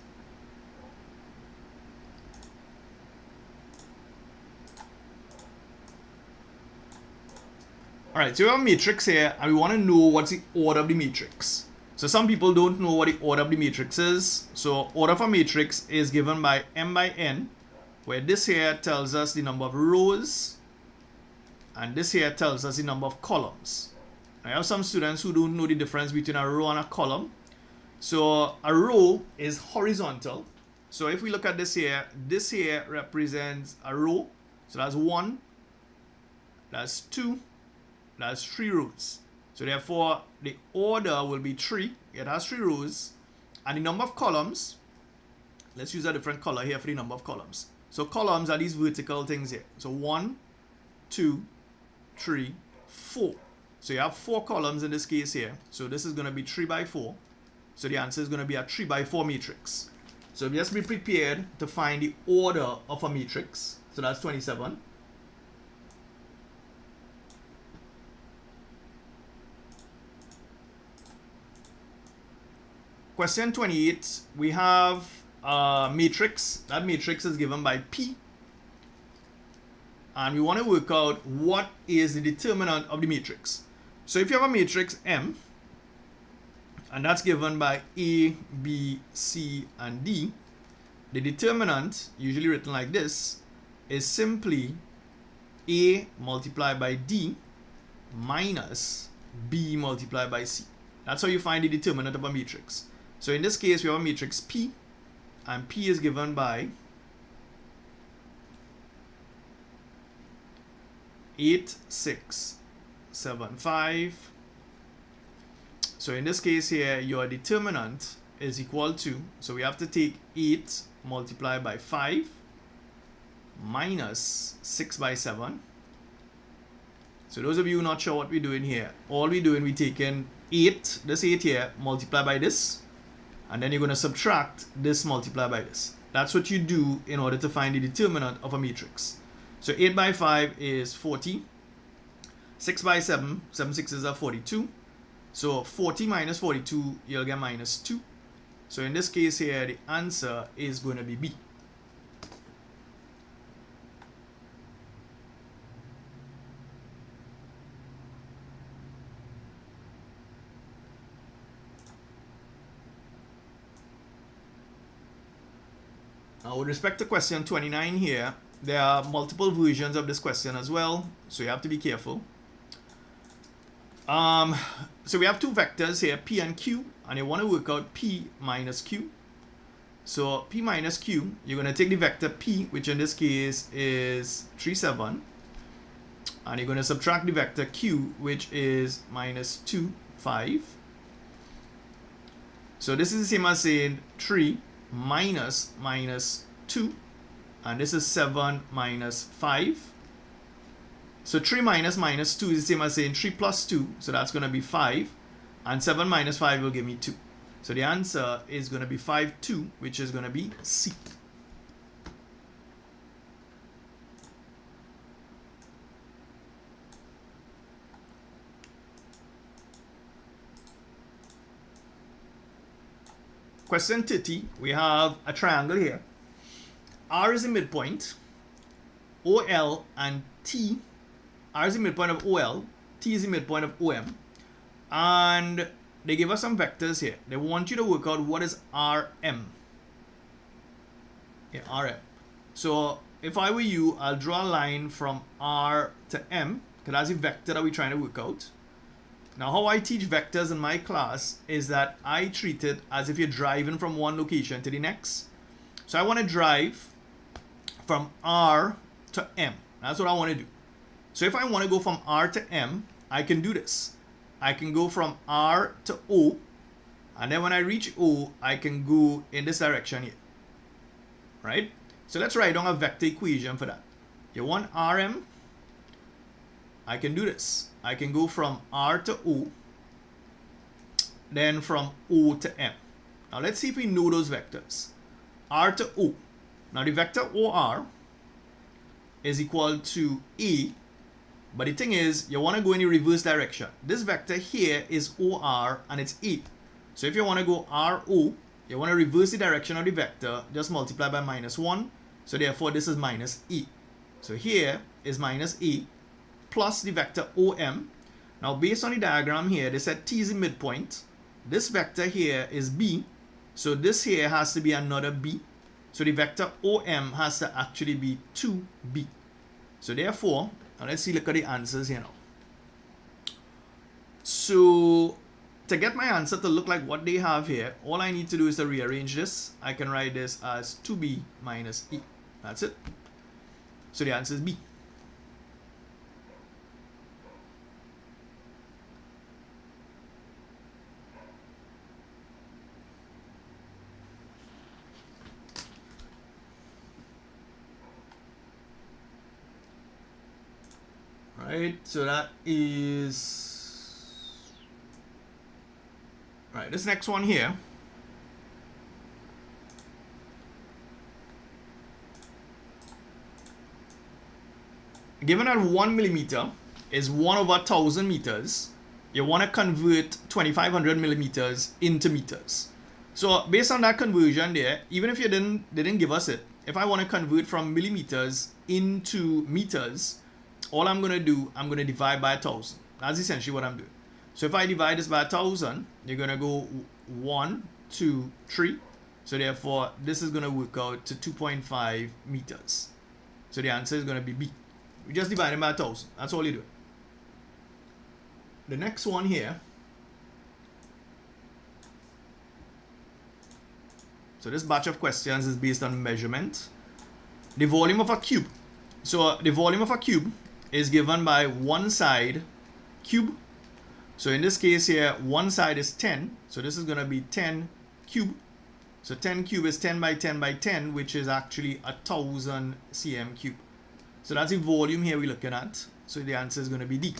[SPEAKER 1] Alright, so we have a matrix here and we want to know what's the order of the matrix. So some people don't know what the order of the matrix is. So order of a matrix is given by m by n, where this here tells us the number of rows and this here tells us the number of columns. I have some students who don't know the difference between a row and a column. So a row is horizontal. So if we look at this here represents a row. So that's 1, that's 2, that's 3 rows. So therefore the order will be 3. It has 3 rows. And the number of columns, let's use a different color here for the number of columns. So columns are these vertical things here. So 1, 2, 3, 4. So you have 4 columns in this case here. So this is going to be 3 by 4. So the answer is going to be a 3 by 4 matrix. So just be prepared to find the order of a matrix. So that's 27. Question 28, we have a matrix. That matrix is given by P. And we want to work out what is the determinant of the matrix. So if you have a matrix M, and that's given by A, B, C, and D, the determinant, usually written like this, is simply A multiplied by D minus B multiplied by C. That's how you find the determinant of a matrix. So in this case, we have a matrix P, and P is given by 8, 6, 7, 5. So in this case here, your determinant is equal to, so we have to take 8 multiplied by 5 minus 6 by 7. So those of you not sure what we're doing here, all we're doing, we're taking 8, this 8 here, multiplied by this, and then you're going to subtract this multiplied by this. That's what you do in order to find the determinant of a matrix. So 8 by 5 is 40. 6 by 7, 7 6s are 42. So 40 minus 42, you'll get minus 2. So in this case here, the answer is going to be B. Now, with respect to question 29 here, there are multiple versions of this question as well, so you have to be careful. So we have two vectors here, P and Q, and you want to work out P minus Q. So P minus Q, you're going to take the vector P, which in this case is 3, 7, and you're going to subtract the vector Q, which is minus 2, 5. So this is the same as saying 3 minus 2, and this is 7 minus 5. So 3 minus 2 is the same as saying 3 plus 2, so that's going to be 5, and 7 minus 5 will give me 2. So the answer is going to be 5, 2, which is going to be C. Question 30, we have a triangle here. R is the midpoint, OL and T. R is the midpoint of OL, T is the midpoint of OM. And they give us some vectors here. They want you to work out what is RM. Yeah, RM. So if I were you, I'll draw a line from R to M, because that's the vector that we're trying to work out. Now, how I teach vectors in my class is that I treat it as if you're driving from one location to the next. So I want to drive from R to M. That's what I want to do. So if I want to go from R to M, I can do this. I can go from R to O, and then when I reach O, I can go in this direction here. Right? So let's write down a vector equation for that. You want RM? I can do this. I can go from R to O, then from O to M. Now let's see if we know those vectors. R to O. Now the vector OR is equal to A, but the thing is, you want to go in the reverse direction. This vector here is OR and it's A. So if you want to go RO, you want to reverse the direction of the vector, just multiply by minus 1. So therefore this is minus A. So here is minus A plus the vector OM. Now based on the diagram here, they said T is the midpoint. This vector here is B. So this here has to be another B. So the vector OM has to actually be 2B. So therefore, now let's see, look at the answers here now. So to get my answer to look like what they have here, all I need to do is to rearrange this. I can write this as 2B minus E. That's it. So the answer is B. Right, so that is right. This next one here, given that 1 millimeter is 1 over 1,000 meters, you want to convert 2,500 millimeters into meters. So based on that conversion there, even if you didn't give us it, if I want to convert from millimeters into meters, all I'm going to do, I'm going to divide by 1,000. That's essentially what I'm doing. So if I divide this by 1,000, you're going to go 1, 2, 3. So therefore, this is going to work out to 2.5 meters. So the answer is going to be B. We just divide it by 1,000. That's all you do. The next one here. So this batch of questions is based on measurement. The volume of a cube. So the volume of a cube is given by one side cube. So in this case here, one side is 10. So this is going to be 10 cube. So 10 cube is 10 by 10 by 10, which is actually 1,000 cm cube. So that's the volume here we're looking at. So the answer is going to be D.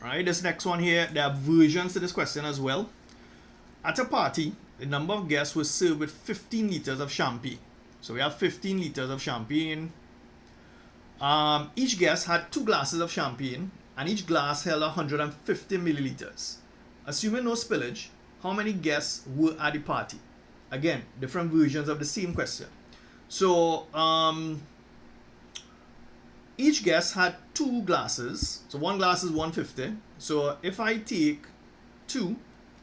[SPEAKER 1] Alright, this next one here, there are versions to this question as well. At a party, the number of guests was served with 15 liters of champagne. So we have 15 liters of champagne. Each guest had 2 glasses of champagne, and each glass held 150 milliliters. Assuming no spillage, how many guests were at the party? Again, different versions of the same question. So each guest had 2 glasses. So one glass is 150. So if I take 2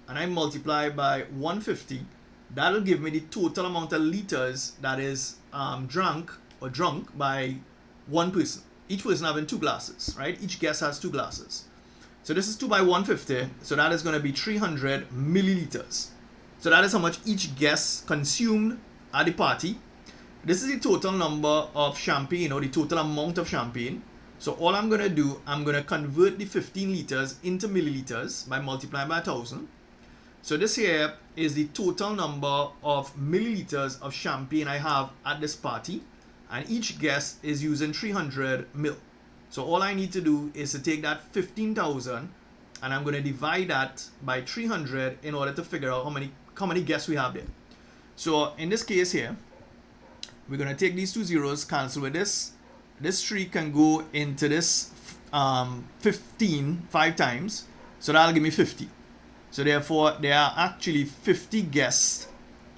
[SPEAKER 1] and I multiply by 150, that'll give me the total amount of liters that is drunk by one person. Each person having 2 glasses, right? Each guest has 2 glasses. So this is 2 by 150. So that is going to be 300 milliliters. So that is how much each guest consumed at the party. This is the total number of champagne, or the total amount of champagne. So all I'm going to do, I'm going to convert the 15 liters into milliliters by multiplying by 1,000. So this here is the total number of milliliters of champagne I have at this party. And each guest is using 300 mil. So all I need to do is to take that 15,000 and I'm going to divide that by 300 in order to figure out how many guests we have there. So in this case here, we're going to take these 2 zeros, cancel with this. This 3 can go into this 15 5 times. So that'll give me 50. So therefore, there are actually 50 guests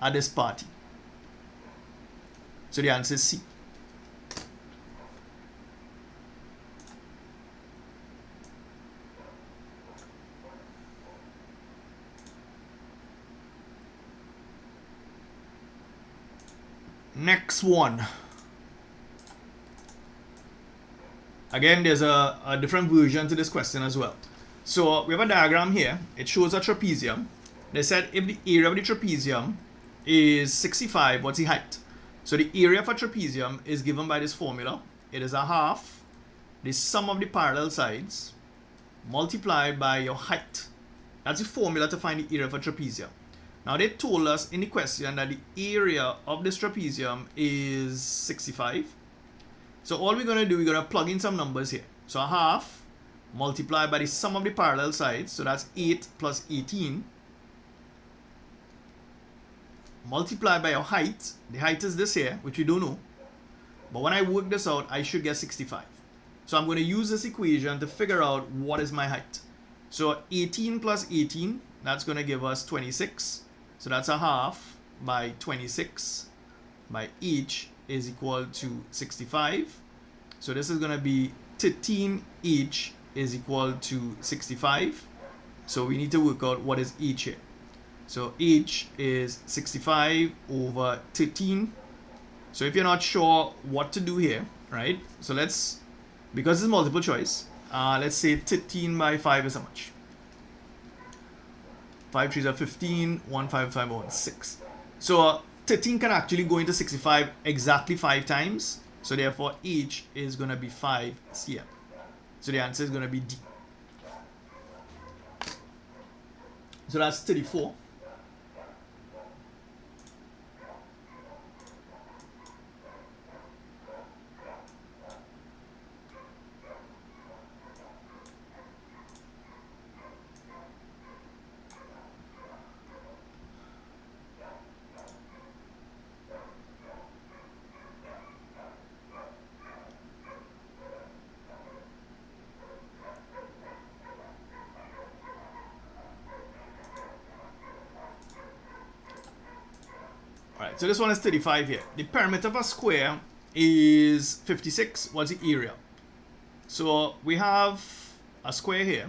[SPEAKER 1] at this party. So the answer is C. Next one. Again, there's a different version to this question as well. So we have a diagram here. It shows a trapezium. They said if the area of the trapezium is 65, what's the height? So the area of a trapezium is given by this formula. It is a half the sum of the parallel sides multiplied by your height. That's the formula to find the area of a trapezium. Now they told us in the question that the area of this trapezium is 65. So all we're going to do, we're going to plug in some numbers here. So a half multiplied by the sum of the parallel sides. So that's 8 plus 18. Multiplied by your height. The height is this here, which we don't know. But when I work this out, I should get 65. So I'm going to use this equation to figure out what is my height. So 18 plus 18, that's going to give us 26. So that's a half by 26 by each is equal to 65. So this is going to be 13 each is equal to 65. So we need to work out what is each here. So each is 65 over 13. So if you're not sure what to do here, right? So let's, because it's multiple choice, let's say 13 by 5 is how much? 5 3s are 15, 1 5 5 1 6. So 13 can actually go into 65 exactly 5 times. So therefore each is going to be 5 cm. So the answer is going to be D. So that's 34. Alright, so this one is 35 here. The perimeter of a square is 56. What's the area? So we have a square here.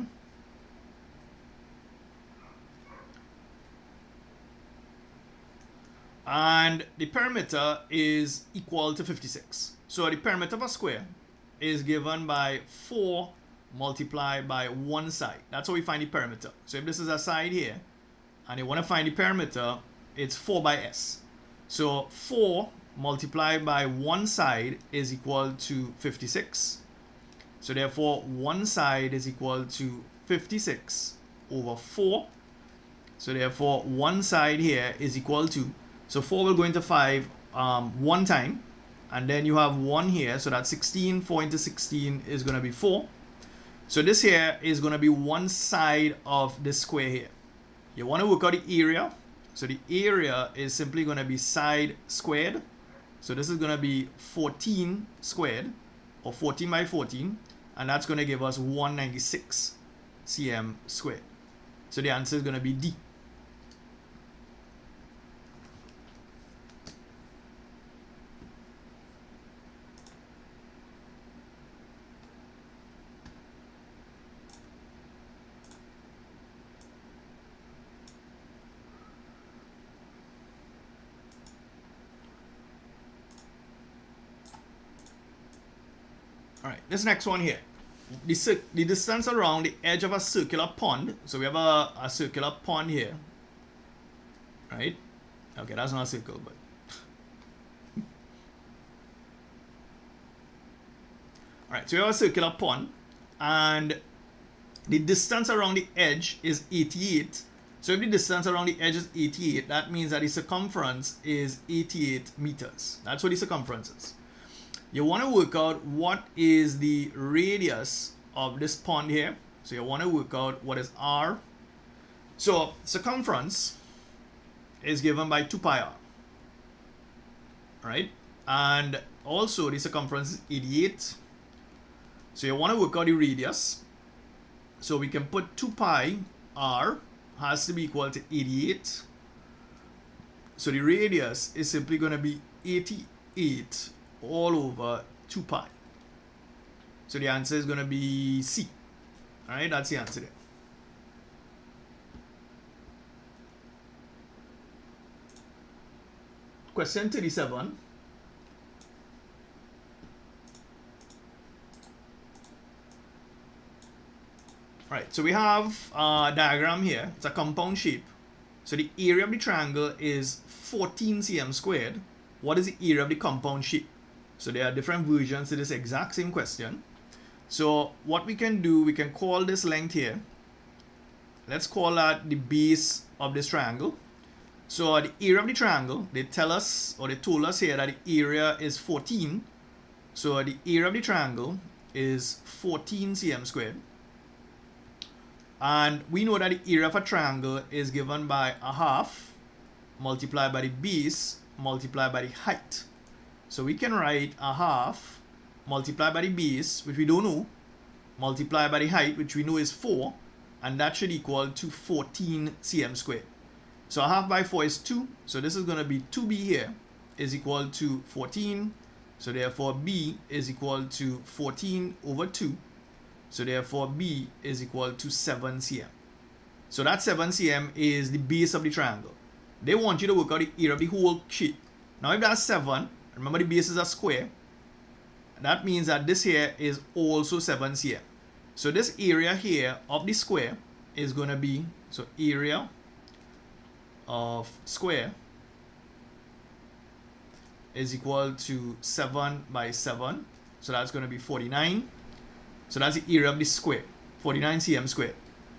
[SPEAKER 1] And the perimeter is equal to 56. So the perimeter of a square is given by 4 multiplied by one side. That's how we find the perimeter. So if this is a side here, and you want to find the perimeter, it's 4 by s. So 4 multiplied by one side is equal to 56. So therefore, one side is equal to 56 over 4. So therefore, one side here is equal to, so 4 will go into 5 one time, and then you have 1 here, so that's 16. 4 into 16 is going to be 4. So this here is going to be one side of this square here. You want to work out the area. So the area is simply going to be side squared. So this is going to be 14 squared, or 14 by 14, and that's going to give us 196 cm squared. So the answer is going to be D. Alright, this next one here. The distance around the edge of a circular pond. So we have a circular pond here. Right? Okay, that's not a circle, but... Alright, so we have a circular pond. And the distance around the edge is 88. So if the distance around the edge is 88, that means that the circumference is 88 meters. That's what the circumference is. You want to work out what is the radius of this pond here. So you want to work out what is R. So circumference is given by 2 pi r. Right? And also the circumference is 88. So you want to work out the radius. So we can put 2 pi r has to be equal to 88. So the radius is simply going to be 88 all over 2 pi. So the answer is going to be C. Alright, that's the answer there. Question 37. Right, so we have a diagram here. It's a compound shape. So the area of the triangle is 14 cm squared. What is the area of the compound shape? So there are different versions to this exact same question. So what we can do, we can call this length here. Let's call that the base of this triangle. So the area of the triangle, they tell us, or they told us here that the area is 14. So the area of the triangle is 14 cm squared. And we know that the area of a triangle is given by a half multiplied by the base multiplied by the height. So we can write a half multiplied by the base, which we don't know, multiplied by the height, which we know is 4, and that should equal to 14 cm squared. So a half by 4 is 2, so this is going to be 2b here is equal to 14. So therefore b is equal to 14 over 2. So therefore b is equal to 7 cm. So that 7 cm is the base of the triangle. They want you to work out the area of the whole shape. Now if that's 7, remember the base is a square, that means that this here is also 7 cm. So this area here of the square is going to be, so area of square is equal to 7 by 7. So that's going to be 49. So that's the area of the square, 49 cm squared.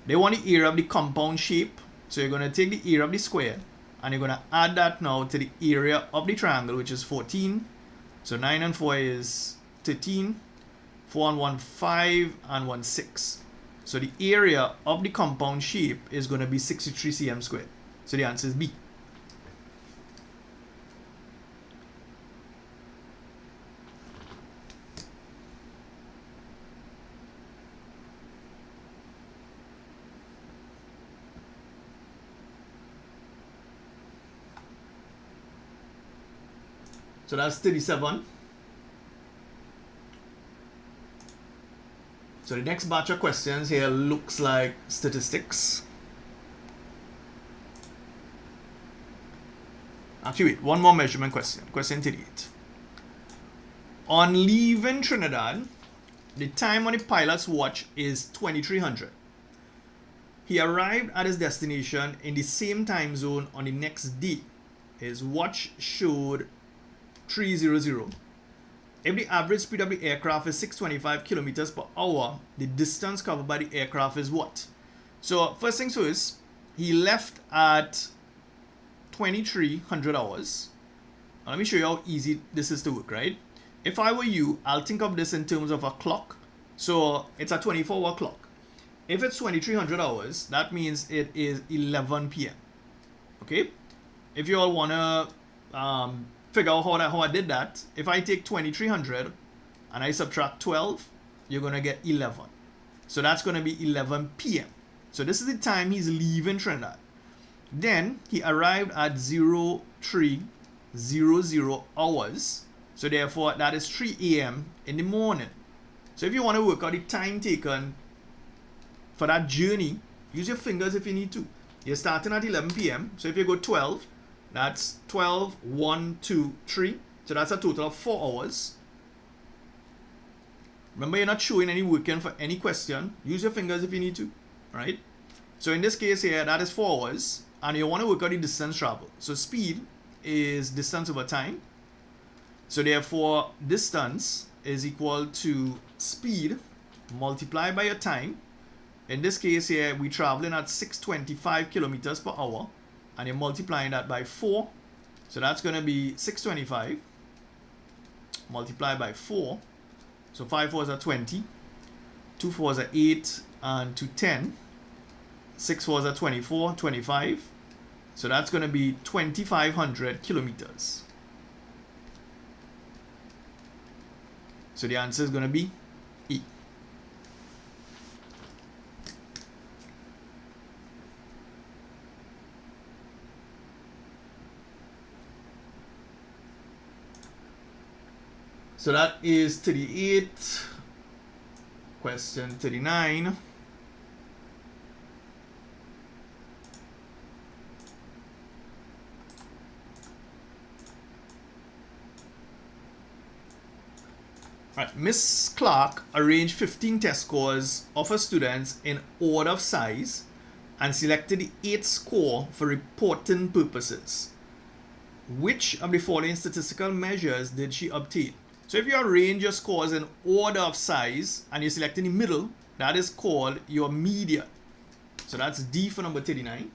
[SPEAKER 1] They want the area of the compound shape. So you're going to take the area of the square and you're going to add that now to the area of the triangle, which is 14. So 9 and 4 is 13. 4 and 1, 5, and 1, 6. So the area of the compound shape is going to be 63 cm squared. So the answer is B. So that's 37. So the next batch of questions here looks like statistics. Actually, wait, one more measurement question. Question 38. On leaving Trinidad, the time on the pilot's watch is 2300. He arrived at his destination in the same time zone on the next day. His watch showed 300. If the average speed of the aircraft is 625 kilometers per hour, the distance covered by the aircraft is what? So first things first, he left at 2300 hours. Now let me show you how easy this is to work, right? If I were you, I'll think of this in terms of a clock. So it's a 24-hour clock. If it's 2300 hours, that means it is 11 p.m. Okay? If you all want to figure out how I did that, if I take 2300 and I subtract 12, you're going to get 11. So that's going to be 11 p.m. So this is the time he's leaving Trinidad. Then he arrived at 0300 hours. So therefore, that is 3 a.m. in the morning. So if you want to work out the time taken for that journey, use your fingers if you need to. You're starting at 11 p.m. So if you go 12, that's 12, 1, 2, 3. So that's a total of 4 hours. Remember, you're not showing any working for any question. Use your fingers if you need to, right? So in this case here, that is 4 hours. And you want to work out the distance traveled. So speed is distance over time. So therefore, distance is equal to speed multiplied by your time. In this case here, we're traveling at 625 kilometers per hour. And you're multiplying that by 4. So that's going to be 625 multiplied by 4. So 5 4s are 20. 2 4s are 8. And 2 10. 6 4s are 24, 25. So that's going to be 2500 kilometers. So the answer is going to be E. So that is 38. Question 39. Right. Miss Clark arranged 15 test scores of her students in order of size and selected the 8th score for reporting purposes. Which of the following statistical measures did she obtain? So if you arrange your scores in order of size and you select in the middle, that is called your median. So that's D for number 39.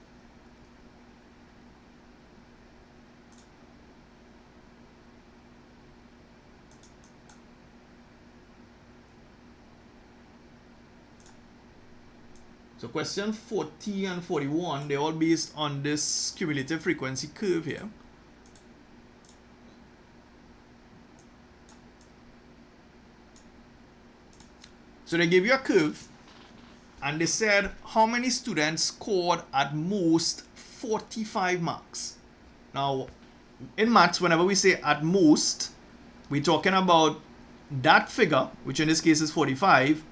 [SPEAKER 1] So question 40 and 41, they're all based on this cumulative frequency curve here. So they gave you a curve and they said how many students scored at most 45 marks. Now, in maths, whenever we say at most, we're talking about that figure, which in this case is 45,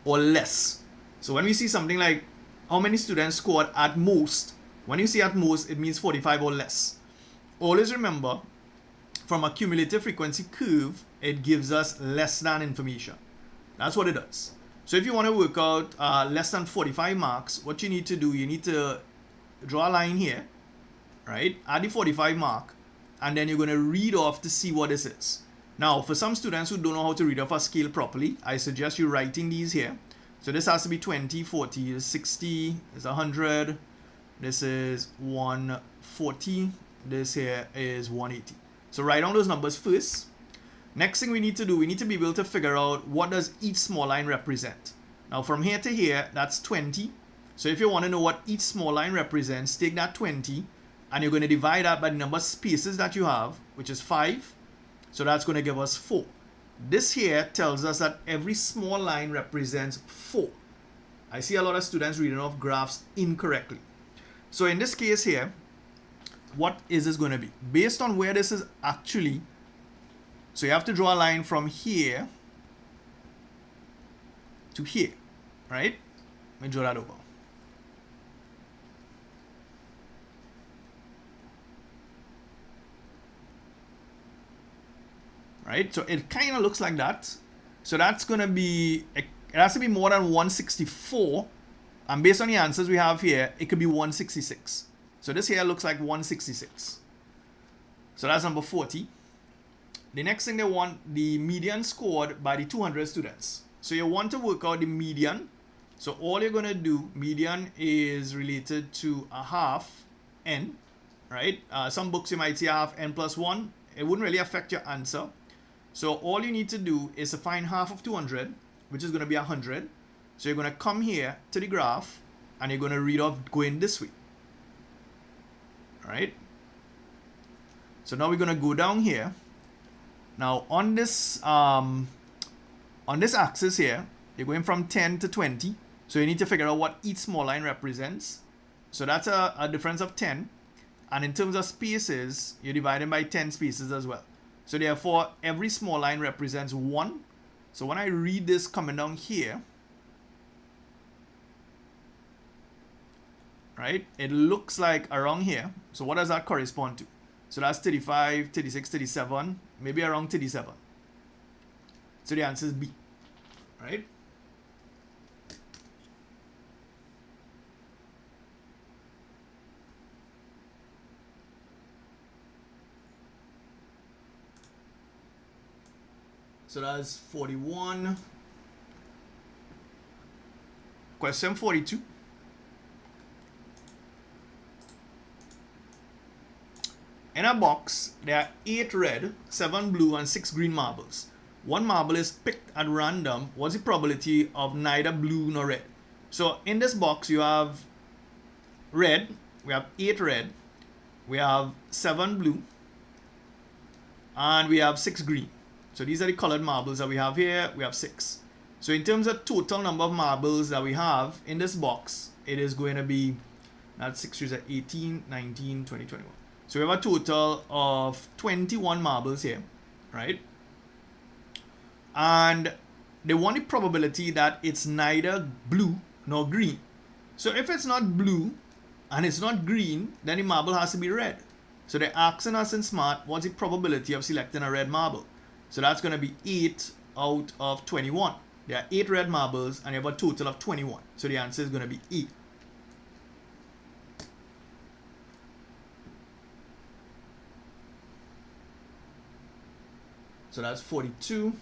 [SPEAKER 1] or less. So when we see something like how many students scored at most, when you see at most, it means 45 or less. Always remember, from a cumulative frequency curve, it gives us less than information. That's what it does. So if you want to work out less than 45 marks, what you need to do, you need to draw a line here, right? At the 45 mark, and then you're going to read off to see what this is. Now, for some students who don't know how to read off a scale properly, I suggest you writing these here. So this has to be 20, 40, 60, is 100, this is 140, this here is 180. So write down those numbers first. Next thing we need to do, we need to be able to figure out what does each small line represent. Now from here to here, that's 20. So if you want to know what each small line represents, take that 20 and you're going to divide that by the number of spaces that you have, which is 5. So that's going to give us 4. This here tells us that every small line represents 4. I see a lot of students reading off graphs incorrectly. So in this case here, what is this going to be? Based on where this is actually So you have to draw a line from here to here, right? Let me draw that over. Right, so it kind of looks like that. So that's going to be, it has to be more than 164. And based on the answers we have here, it could be 166. So this here looks like 166. So that's number 40. The next thing they want, the median scored by the 200 students. So you want to work out the median. So all you're going to do, median is related to a half n, right? Some books you might see a half n plus 1. It wouldn't really affect your answer. So all you need to do is to find half of 200, which is going to be 100. So you're going to come here to the graph, and you're going to read off going this way. All right? So now we're going to go down here. Now on this axis here, you're going from 10 to 20. So you need to figure out what each small line represents. So that's a difference of 10. And in terms of spaces, you're dividing by 10 spaces as well. So therefore, every small line represents 1. So when I read this coming down here, right, it looks like around here. So what does that correspond to? So that's 35, 36, 37, maybe around 37. So the answer is B, right? So that's 41. Question 42. In a box, there are 8 red, 7 blue, and 6 green marbles. One marble is picked at random. What's the probability of neither blue nor red? So in this box, you have red. We have 8 red. We have 7 blue. And we have 6 green. So these are the colored marbles that we have here. We have 6. So in terms of total number of marbles that we have in this box, it is going to be, that's 6 3 18, 19, 20, 21. So we have a total of 21 marbles here, right? And they want the probability that it's neither blue nor green. So if it's not blue and it's not green, then the marble has to be red. So they're asking us in SMART, what's the probability of selecting a red marble? So that's going to be 8 out of 21. There are 8 red marbles and you have a total of 21. So the answer is going to be E. So that's 42.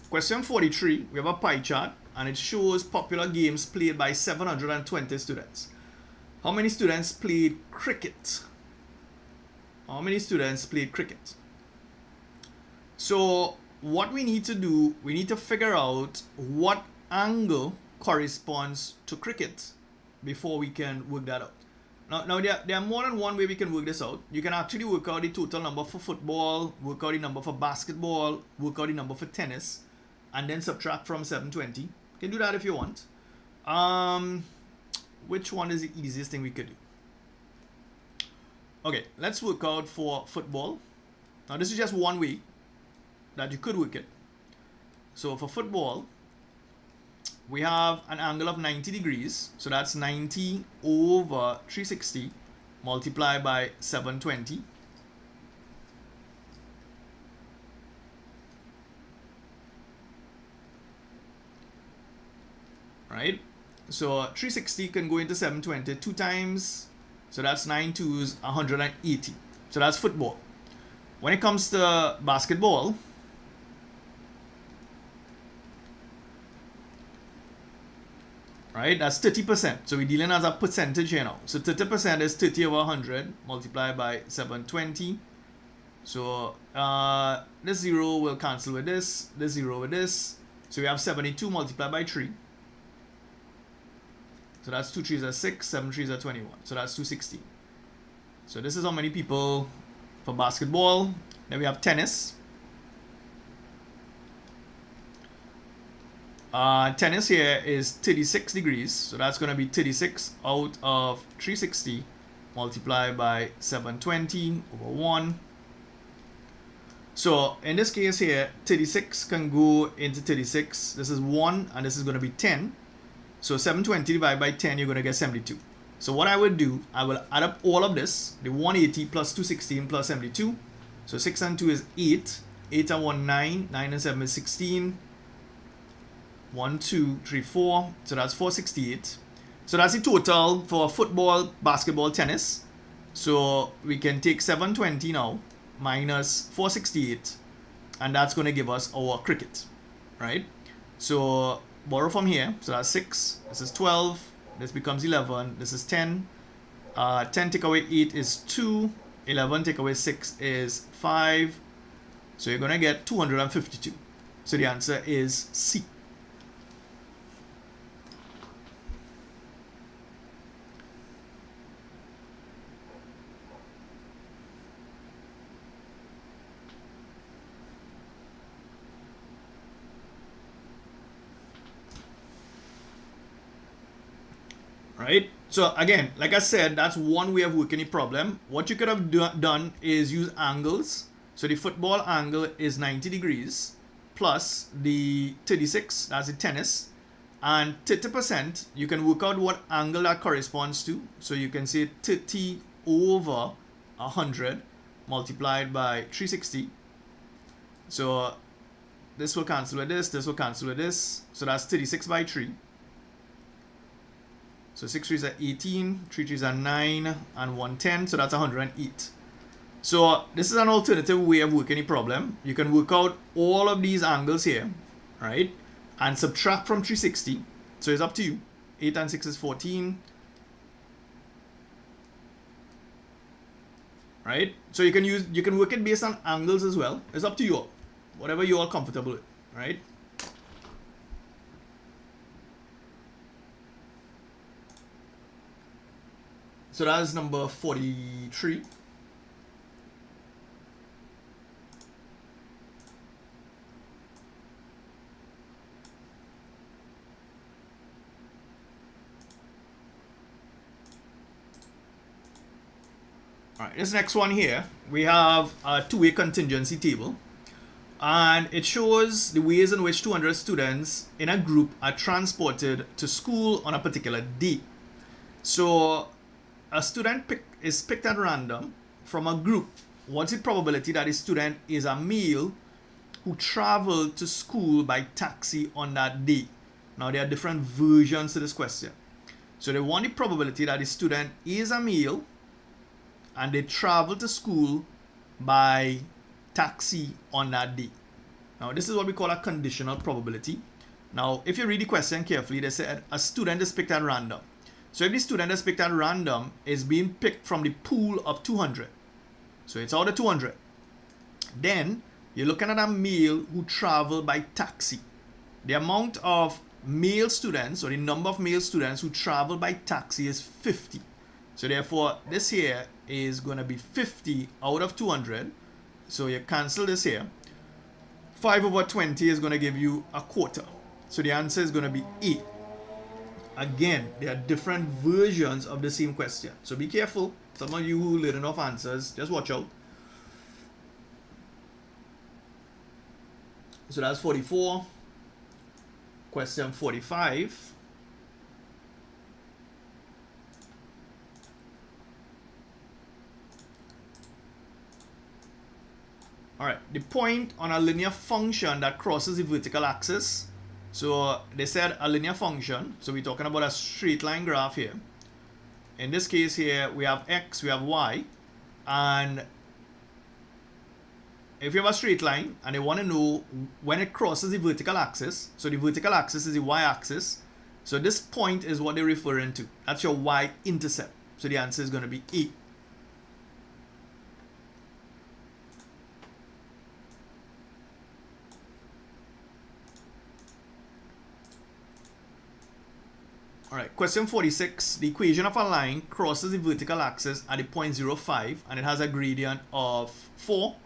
[SPEAKER 1] Question 43, we have a pie chart and it shows popular games played by 720 students. How many students played cricket? How many students played cricket? So what we need to do, we need to figure out what angle corresponds to cricket before we can work that out. Now there are more than one way we can work this out. You can actually work out the total number for football, work out the number for basketball, work out the number for tennis, and then subtract from 720. You can do that if you want. Which one is the easiest thing we could do? Okay, let's work out for football. Now this is just one way that you could work it. So for football, we have an angle of 90 degrees. So that's 90 over 360 multiplied by 720. Right? So 360 can go into 720 2 times. So that's 9 2s, 180. So that's football. When it comes to basketball, right, that's 30%. So we're dealing as a percentage here now. So 30% is 30 over 100 multiplied by 720. So this 0 will cancel with this 0 with this. So we have 72 multiplied by 3. So that's 2 3s are 6, 7 3s are 21. So that's 260. So this is how many people for basketball. Then we have tennis. Tennis here is 36 degrees, so that's going to be 36 out of 360 multiplied by 720 over 1. So in this case here, 36 can go into 36. This is 1 and this is going to be 10. So 720 divided by 10, you're going to get 72. So what I would do, I will add up all of this, the 180 plus 216 plus 72. So 6 and 2 is 8. 8 and 1, 9. 9 and 7 is 16. 1, 2, 3, 4. So that's 468. So that's the total for football, basketball, tennis. So we can take 720 now minus 468, and that's going to give us our cricket, right? So borrow from here. So that's 6. This is 12. This becomes 11. This is 10. 10 take away 8 is 2. 11 take away 6 is 5. So you're going to get 252. So the answer is C. Right? So again, like I said, that's one way of working the problem. What you could have done is use angles. So the football angle is 90 degrees plus the 36, that's the tennis. And 30%, you can work out what angle that corresponds to. So you can say 30 over 100 multiplied by 360. So this will cancel with this will cancel with this. So that's 36 by 3. So 6 3s are 18, 3 3s are 9, and 110, so that's 108. So this is an alternative way of working the problem. You can work out all of these angles here, right? And subtract from 360. So it's up to you. 8 and 6 is 14. Right? So you can work it based on angles as well. It's up to you all. Whatever you are comfortable with, right? So that's number 43. All right, this next one here, we have a two-way contingency table. And it shows the ways in which 200 students in a group are transported to school on a particular day. So a student is picked at random from a group. What's the probability that a student is a male who traveled to school by taxi on that day? Now there are different versions to this question. So they want the probability that the student is a male and they travel to school by taxi on that day. Now this is what we call a conditional probability. Now if you read the question carefully, they said a student is picked at random. So if the student is picked at random is being picked from the pool of 200. So it's out of 200. Then you're looking at a male who traveled by taxi. The amount of male students, or the number of male students who travel by taxi is 50. So therefore this here is going to be 50 out of 200. So you cancel this here. 5 over 20 is going to give you a quarter. So the answer is going to be A. Again, there are different versions of the same question. So be careful. Some of you who learn enough answers, just watch out. So that's 44. Question 45. All right, the point on a linear function that crosses the vertical axis. So they said a linear function. So we're talking about a straight line graph here. In this case here, we have x, we have y. And if you have a straight line and they want to know when it crosses the vertical axis, so the vertical axis is the y-axis. So this point is what they're referring to. That's your y-intercept. So the answer is going to be A. Alright, question 46. The equation of a line crosses the vertical axis at the point 0, 5 and it has a gradient of 4.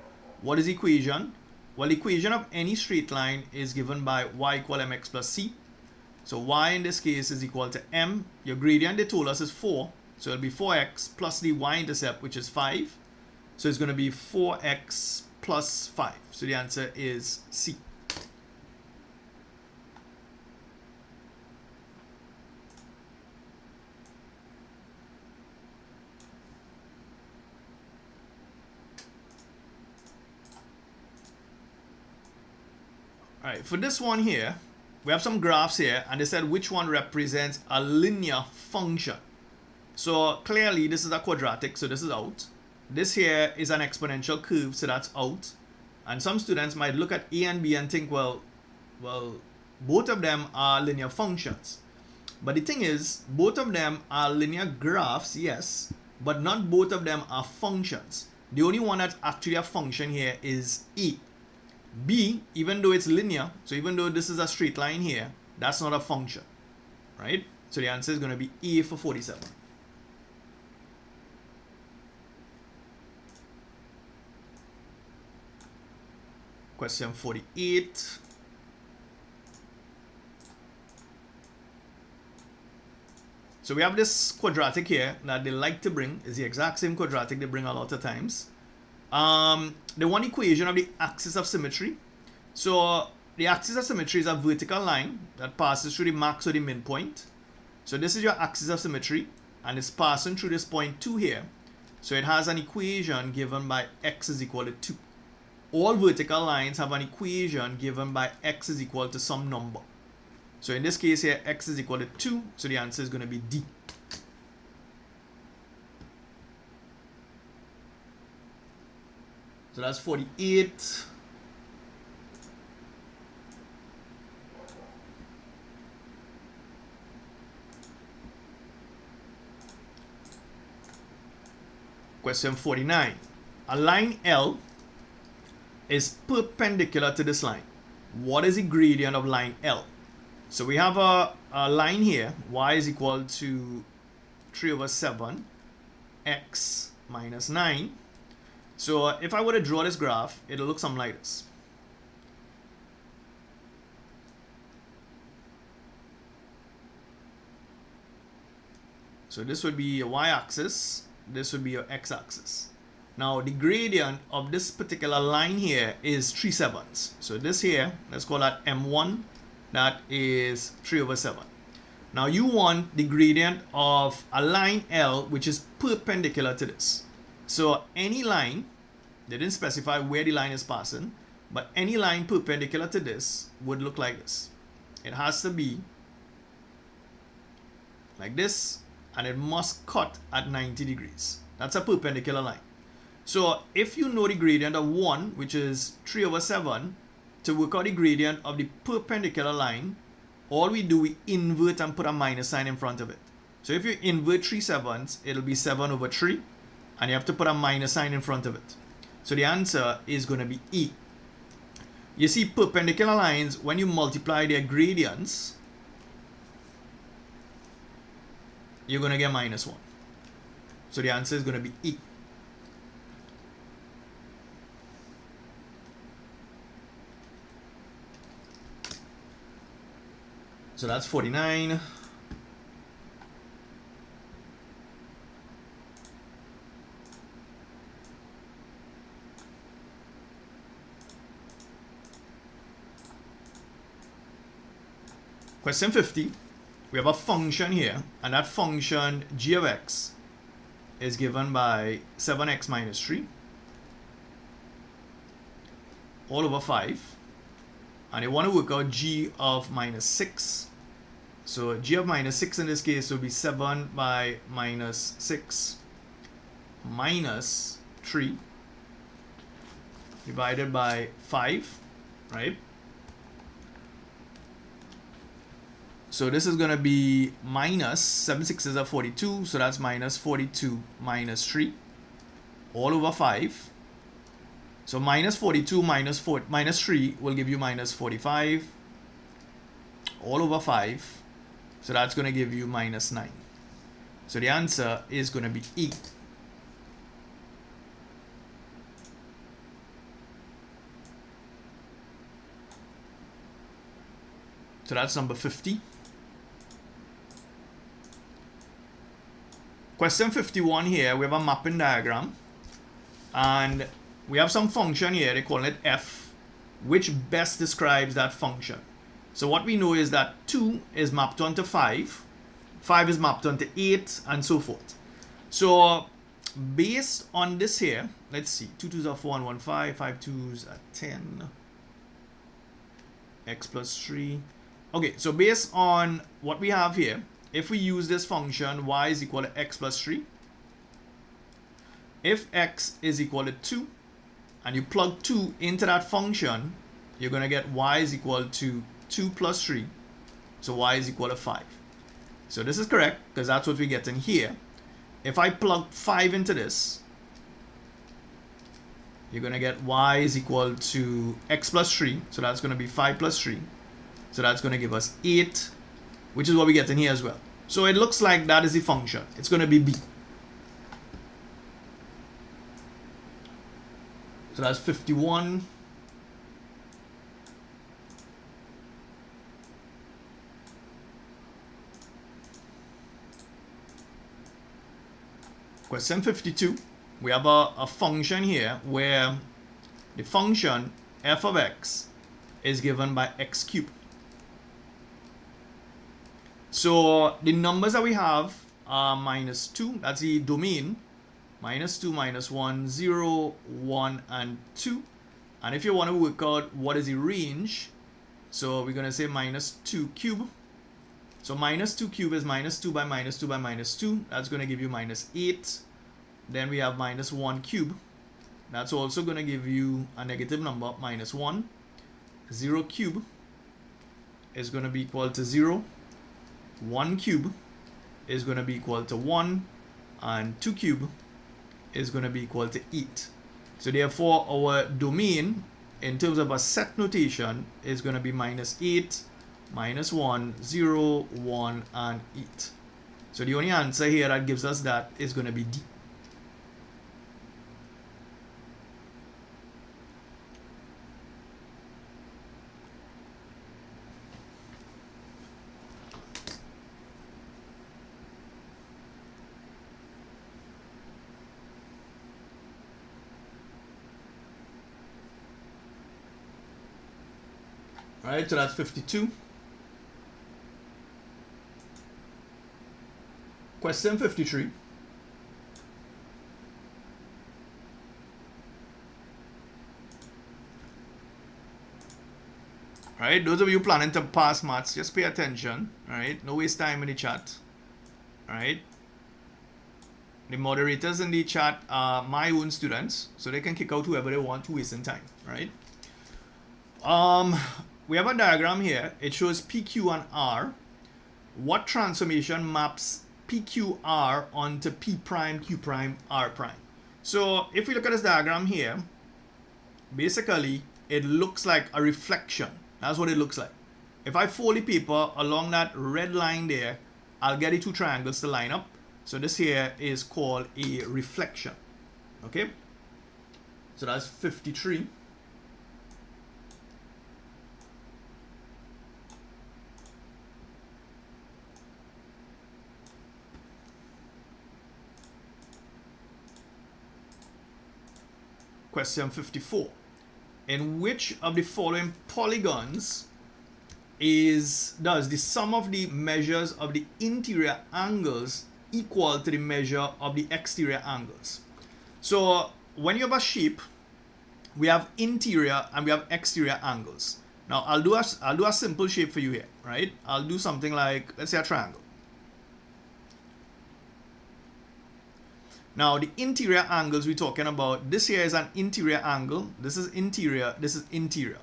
[SPEAKER 1] What is the equation? Well, the equation of any straight line is given by y equal mx plus c. So y in this case is equal to m. Your gradient they told us is 4. So it'll be 4x plus the y-intercept, which is 5. So it's going to be 4x plus 5. So the answer is C. All right, for this one here, we have some graphs here, and they said which one represents a linear function. So clearly this is a quadratic, so this is out. This here is an exponential curve, so that's out. And some students might look at A and B and think, well, both of them are linear functions. But the thing is, both of them are linear graphs, yes, but not both of them are functions. The only one that's actually a function here is E. B, even though it's linear, so even though this is a straight line here, that's not a function, right? So the answer is going to be A for 47. Question 48. So we have this quadratic here that they like to bring. It's the exact same quadratic they bring a lot of times. The one equation of the axis of symmetry. So the axis of symmetry is a vertical line that passes through the max or the midpoint. So this is your axis of symmetry, and it's passing through this point 2 here. So it has an equation given by x is equal to 2. All vertical lines have an equation given by x is equal to some number. So in this case here, x is equal to 2, so the answer is going to be D. So that's 48. Question 49. A line L is perpendicular to this line. What is the gradient of line L? So we have a line here, y is equal to 3 over 7, x minus 9. So if I were to draw this graph, it'll look something like this. So this would be your y-axis, this would be your x-axis. Now the gradient of this particular line here is 3/7. So this here, let's call that m1, that is 3 over 7. Now you want the gradient of a line L which is perpendicular to this. So any line, they didn't specify where the line is passing, but any line perpendicular to this would look like this. It has to be like this, and it must cut at 90 degrees. That's a perpendicular line. So if you know the gradient of 1, which is 3 over 7, to work out the gradient of the perpendicular line, all we do, we invert and put a minus sign in front of it. So if you invert 3/7, it'll be 7 over 3, and you have to put a minus sign in front of it. So the answer is going to be E. You see, perpendicular lines, when you multiply their gradients, you're going to get -1. So the answer is going to be E. So that's 49. Question 50. We have a function here, and that function g of x is given by 7x minus 3 all over 5. And you want to work out g of minus 6. So g of minus 6 in this case will be 7 by minus 6 minus 3 divided by 5, right? So this is going to be minus 7 6s are 42, so that's minus 42 minus 3 all over 5. So minus 42 minus 3 will give you minus 45 all over 5. So that's going to give you minus 9. So the answer is going to be E. So that's number 50. Question 51 here, we have a mapping diagram. And we have some function here, they call it f, which best describes that function. So what we know is that 2 is mapped onto 5, 5 is mapped onto 8, and so forth. So based on this here, let's see, 2 2s are 4 and 1 5, 5 2s are 10, x plus 3. Okay, so based on what we have here, if we use this function, y is equal to x plus 3, if x is equal to 2, and you plug 2 into that function, you're going to get y is equal to 2 plus 3, so y is equal to 5. So this is correct, because that's what we get in here. If I plug 5 into this, you're going to get y is equal to x plus 3, so that's going to be 5 plus 3. So that's going to give us 8, which is what we get in here as well. So it looks like that is the function. It's going to be b. So that's 51. Question 52. We have a function here where the function f of x is given by x cubed. So the numbers that we have are minus 2, that's the domain, minus 2, minus 1, 0, 1, and 2. And if you want to work out what is the range, so we're going to say minus 2 cube. So minus 2 cube is minus 2 by minus 2 by minus 2. That's going to give you minus 8. Then we have minus 1 cube. That's also going to give you a negative number, minus 1. 0 cube is going to be equal to 0. 1 cube is going to be equal to 1. And 2 cube is going to be equal to 8. So therefore our domain in terms of a set notation is going to be minus 8, minus 1, 0, 1, and 8. So the only answer here that gives us that is going to be D. Alright, so that's 52. Question 53. Alright, those of you planning to pass maths, just pay attention. Alright, no waste time in the chat. Alright. The moderators in the chat are my own students, so they can kick out whoever they want to wasting time. Right? We have a diagram here. It shows PQ and R. What transformation maps PQR onto P prime, Q prime, R prime? So if we look at this diagram here, basically it looks like a reflection. That's what it looks like. If I fold the paper along that red line there, I'll get the two triangles to line up. So this here is called a reflection. Okay? So that's 53. Question 54. In which of the following polygons does the sum of the measures of the interior angles equal to the measure of the exterior angles? So when you have a shape, we have interior and we have exterior angles. Now I'll do a simple shape for you here, right? I'll do something like, let's say, a triangle. Now the interior angles we're talking about, this here is an interior angle, this is interior, this is interior.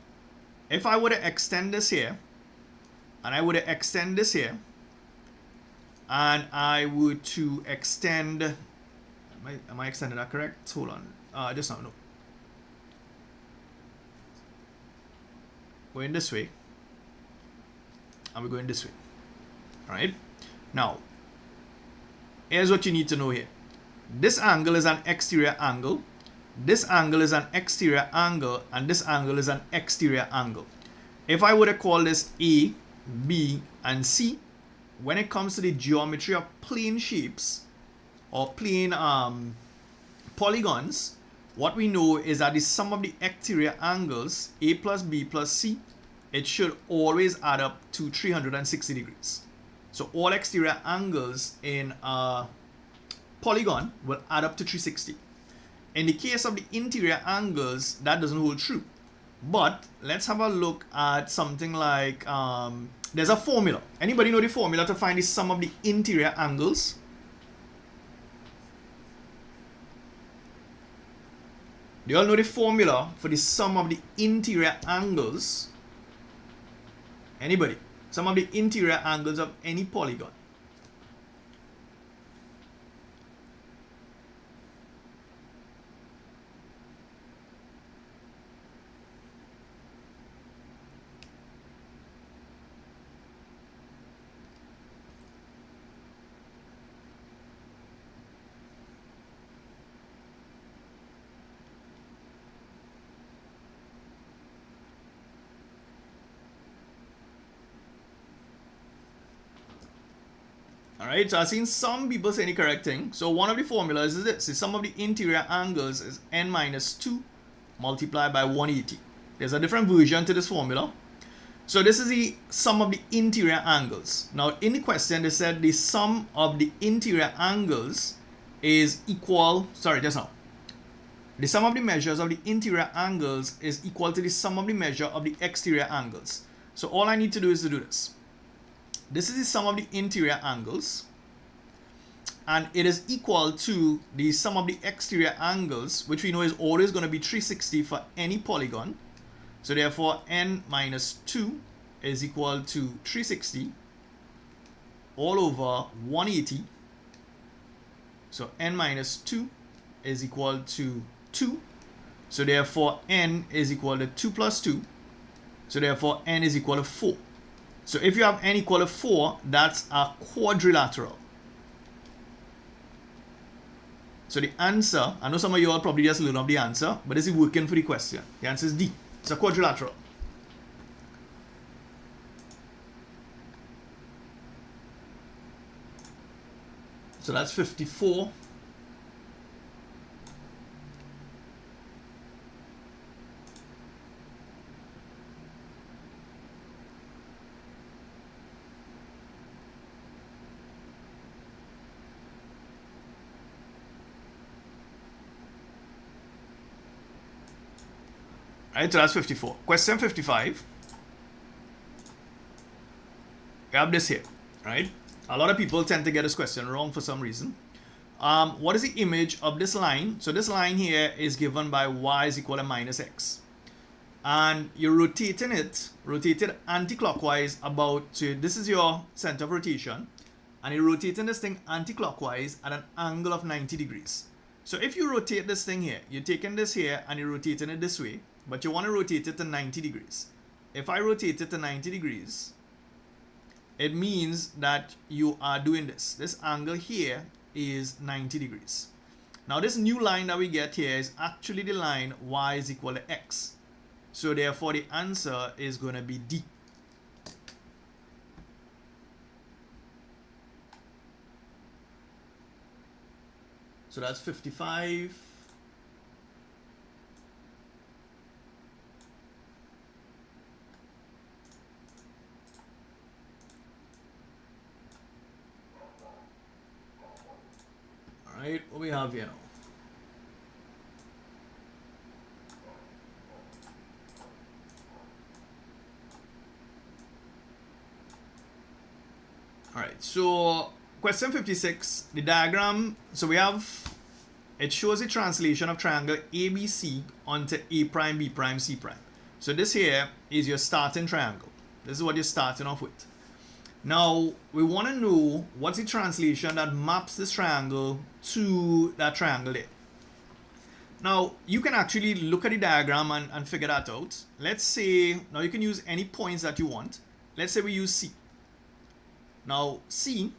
[SPEAKER 1] If I were to extend this here, and I were to extend this here, and I were to extend, am I extending that correct? Hold on, just now, no. Going this way, and we're going this way, all right? Now, here's what you need to know here. This angle is an exterior angle, this angle is an exterior angle, and this angle is an exterior angle. If I were to call this A B, and C, when it comes to the geometry of plane shapes or plane polygons, what we know is that the sum of the exterior angles, A plus B plus C, it should always add up to 360 degrees. So all exterior angles in a polygon will add up to 360. In the case of the interior angles, that doesn't hold true. But let's have a look at something like, there's a formula. Anybody know the formula to find the sum of the interior angles? Do you all know the formula for the sum of the interior angles? Anybody? Sum of the interior angles of any polygon. Alright, so I've seen some people saying the correct thing. So one of the formulas is this. The sum of the interior angles is n minus 2 multiplied by 180. There's a different version to this formula. So this is the sum of the interior angles. Now in the question they said the sum of the interior angles is equal, the sum of the measures of the interior angles is equal to the sum of the measure of the exterior angles. So all I need to do is to do this. This is the sum of the interior angles, and it is equal to the sum of the exterior angles, which we know is always going to be 360 for any polygon. So therefore n minus 2 is equal to 360 all over 180. So n minus 2 is equal to 2. So therefore n is equal to 2 plus 2. So therefore n is equal to 4. So if you have n equal to 4, that's a quadrilateral. So the answer, I know some of you all probably just learned of the answer, but this is working for the question. The answer is D. It's a quadrilateral. So that's 54. Right, so that's 54. Question 55. We have this here, right? A lot of people tend to get this question wrong for some reason. What is the image of this line? So this line here is given by y is equal to minus x. And you're rotating it, rotated anti-clockwise about to, this is your center of rotation. And you're rotating this thing anti-clockwise at an angle of 90 degrees. So if you rotate this thing here, you're taking this here and you're rotating it this way, but you want to rotate it to 90 degrees. If I rotate it to 90 degrees, it means that you are doing this. This angle here is 90 degrees. Now this new line that we get here is actually the line y is equal to x. So therefore the answer is going to be D. So that's 55. All right, what we have here now? All right, so question 56, the diagram, so we have, it shows the translation of triangle ABC onto A prime, B prime, C prime. So this here is your starting triangle. This is what you're starting off with. Now, we want to know what's the translation that maps this triangle to that triangle there. Now, you can actually look at the diagram and figure that out. Let's say, now you can use any points that you want. Let's say we use C. Now, C,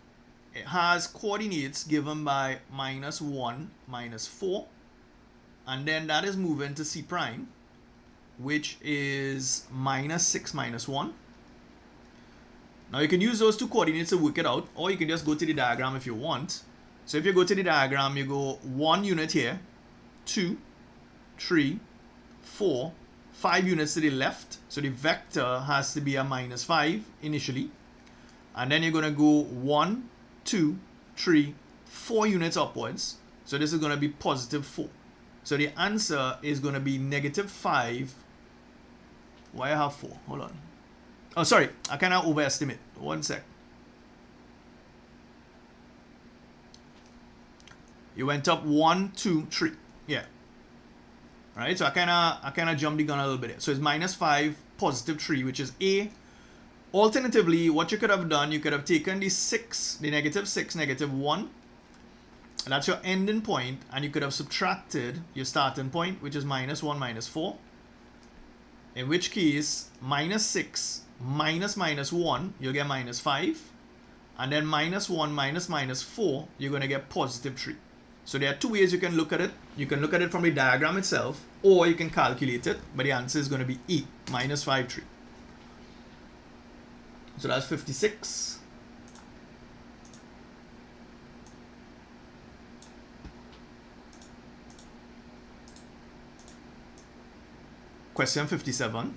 [SPEAKER 1] it has coordinates given by minus 1, minus 4. And then that is moving to C prime, which is minus 6, minus 1. Now you can use those two coordinates to work it out, or you can just go to the diagram if you want. So if you go to the diagram, you go 1 unit here, 2, 3, 4, 5 units to the left. So the vector has to be a -5 initially. And then you're going to go 1, 2, 3, 4 units upwards. So this is going to be +4. So the answer is going to be -5. Why I have 4? Hold on. Oh, sorry. I kind of overestimate. One sec. You went up 1, 2, 3. Yeah. Right? So I kind of jumped the gun a little bit here. So it's -5, +3, which is A. Alternatively, what you could have done, you could have taken the 6, the -6, -1. And that's your ending point, and you could have subtracted your starting point, which is -1, -4. In which case, -6 minus -1, you'll get -5. And then -1 -4, you're going to get +3. So there are two ways you can look at it. You can look at it from the diagram itself, or you can calculate it, but the answer is going to be E, -5, 3. So that's 56. Question 57.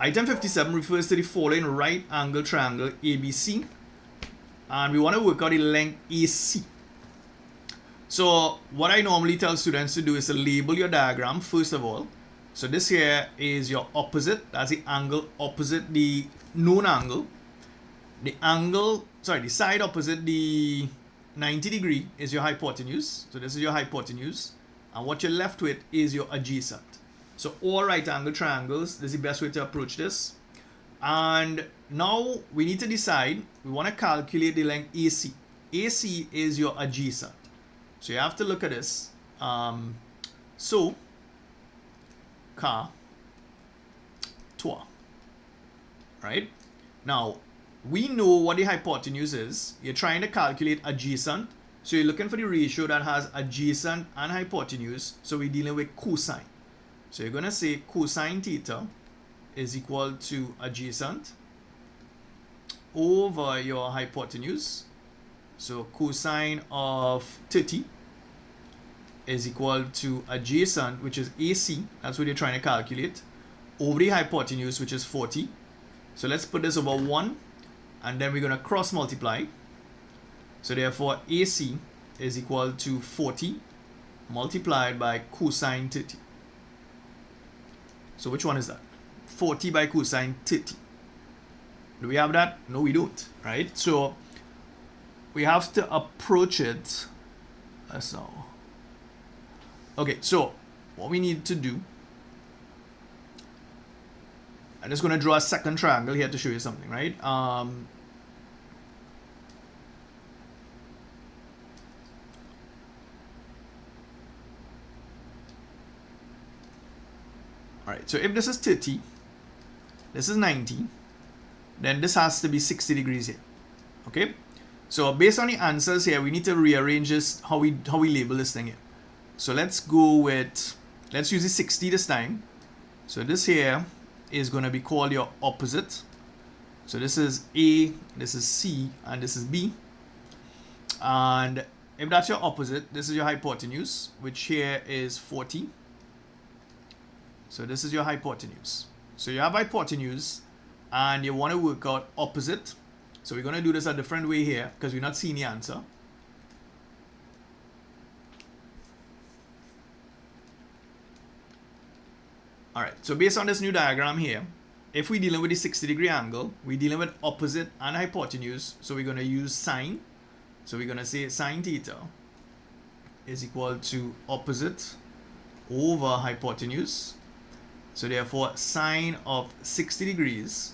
[SPEAKER 1] Item 57 refers to the following right angle triangle ABC, and we want to work out the length AC. So what I normally tell students to do is to label your diagram first of all. So this here is your opposite, that's the angle opposite the known angle. The side opposite the 90 degree is your hypotenuse. So this is your hypotenuse. And what you're left with is your adjacent. So all right angle triangles, this is the best way to approach this. And now we need to decide, we want to calculate the length AC. AC is your adjacent. So you have to look at this. So, ka, toi. Right? Now, we know what the hypotenuse is. You're trying to calculate adjacent. So you're looking for the ratio that has adjacent and hypotenuse. So we're dealing with cosine. So you're going to say cosine theta is equal to adjacent over your hypotenuse. So cosine of 30 is equal to adjacent, which is AC. That's what you're trying to calculate, over the hypotenuse, which is 40. So let's put this over 1, and then we're going to cross multiply. So therefore AC is equal to 40 multiplied by cosine 30. So which one is that? 40 by cosine 30. Do we have that? No, we don't, right? So we have to approach it as so. Okay, so what we need to do, I'm just going to draw a second triangle here to show you something, right? Alright, so if this is 30, this is 90, then this has to be 60 degrees here. Okay? So based on the answers here, we need to rearrange this, how we label this thing here. So let's go with, let's use the 60 this time. So this here is going to be called your opposite. So this is A, this is C, and this is B. And if that's your opposite, this is your hypotenuse, which here is 40. So this is your hypotenuse. So you have hypotenuse, and you want to work out opposite. So we're going to do this a different way here, because we're not seeing the answer. Alright, so based on this new diagram here, if we're dealing with the 60-degree angle, we're dealing with opposite and hypotenuse. So we're going to use sine. So we're going to say sine theta is equal to opposite over hypotenuse. So therefore, sine of 60 degrees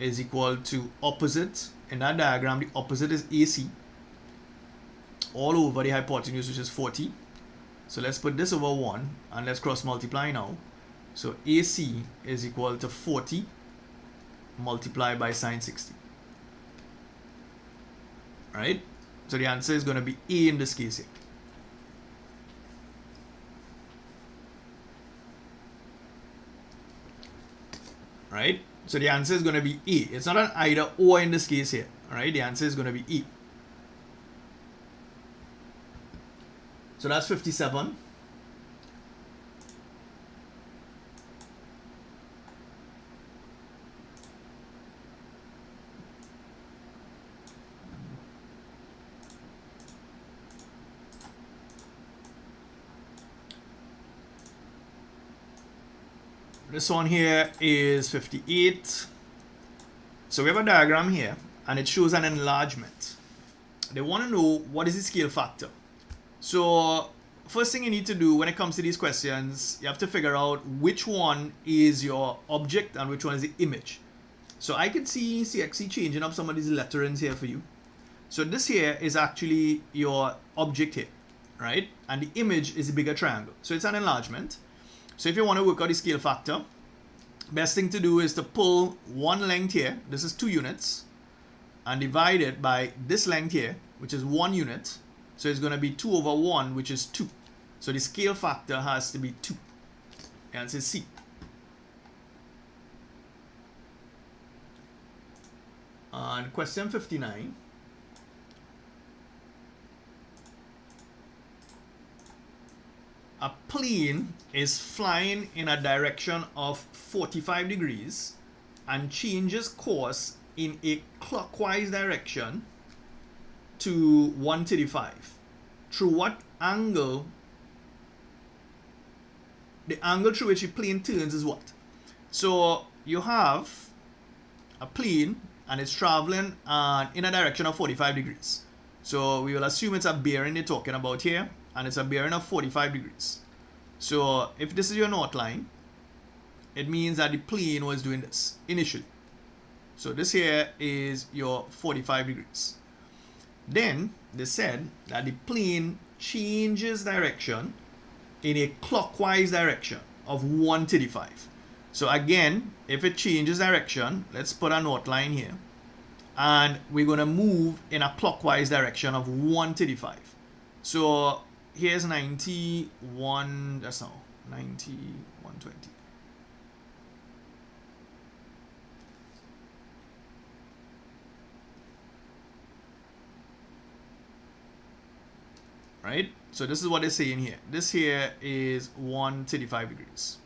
[SPEAKER 1] is equal to opposite. In that diagram, the opposite is AC all over the hypotenuse, which is 40. So let's put this over 1, and let's cross multiply now. So AC is equal to 40 multiplied by sine 60. Right? So the answer is going to be A in this case here. Right? So the answer is going to be A. It's not an either or in this case here. All right, the answer is going to be E. So that's 57. This one here is 58. So we have a diagram here and it shows an enlargement. They want to know what is the scale factor. So first thing you need to do when it comes to these questions, you have to figure out which one is your object and which one is the image. So I can see CXC changing up some of these letterings here for you. So this here is actually your object here, right? And the image is a bigger triangle. So it's an enlargement. So if you want to work out the scale factor, best thing to do is to pull one length here, this is 2 units, and divide it by this length here, which is 1 unit. So it's going to be 2 over 1, which is 2. So the scale factor has to be 2. The answer is C. And question 59. A plane is flying in a direction of 45 degrees and changes course in a clockwise direction to 135. Through what angle? The angle through which the plane turns is what? So you have a plane and it's traveling in a direction of 45 degrees. So we will assume it's a bearing they're talking about here, and it's a bearing of 45 degrees. So if this is your north line, it means that the plane was doing this initially. So this here is your 45 degrees. Then they said that the plane changes direction in a clockwise direction of 135. So again, if it changes direction, let's put a north line here, and we're going to move in a clockwise direction of 135. So here's 91, that's now 90, 120. Right? So this is what they're saying here. This here is 135 degrees.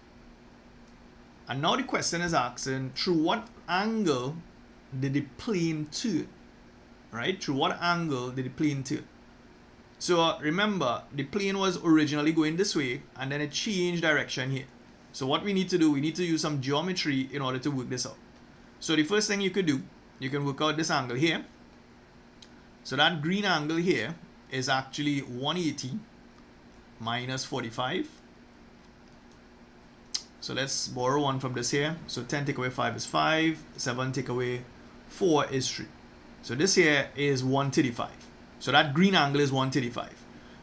[SPEAKER 1] And now the question is asking, through what angle did the plane turn? Right? Through what angle did the plane turn? So remember, the plane was originally going this way, and then it changed direction here. So what we need to do, we need to use some geometry in order to work this out. So the first thing you could do, you can work out this angle here. So that green angle here is actually 180 minus 45. So let's borrow one from this here. So 10 take away 5 is 5, 7 take away 4 is 3. So this here is 135. So that green angle is 135.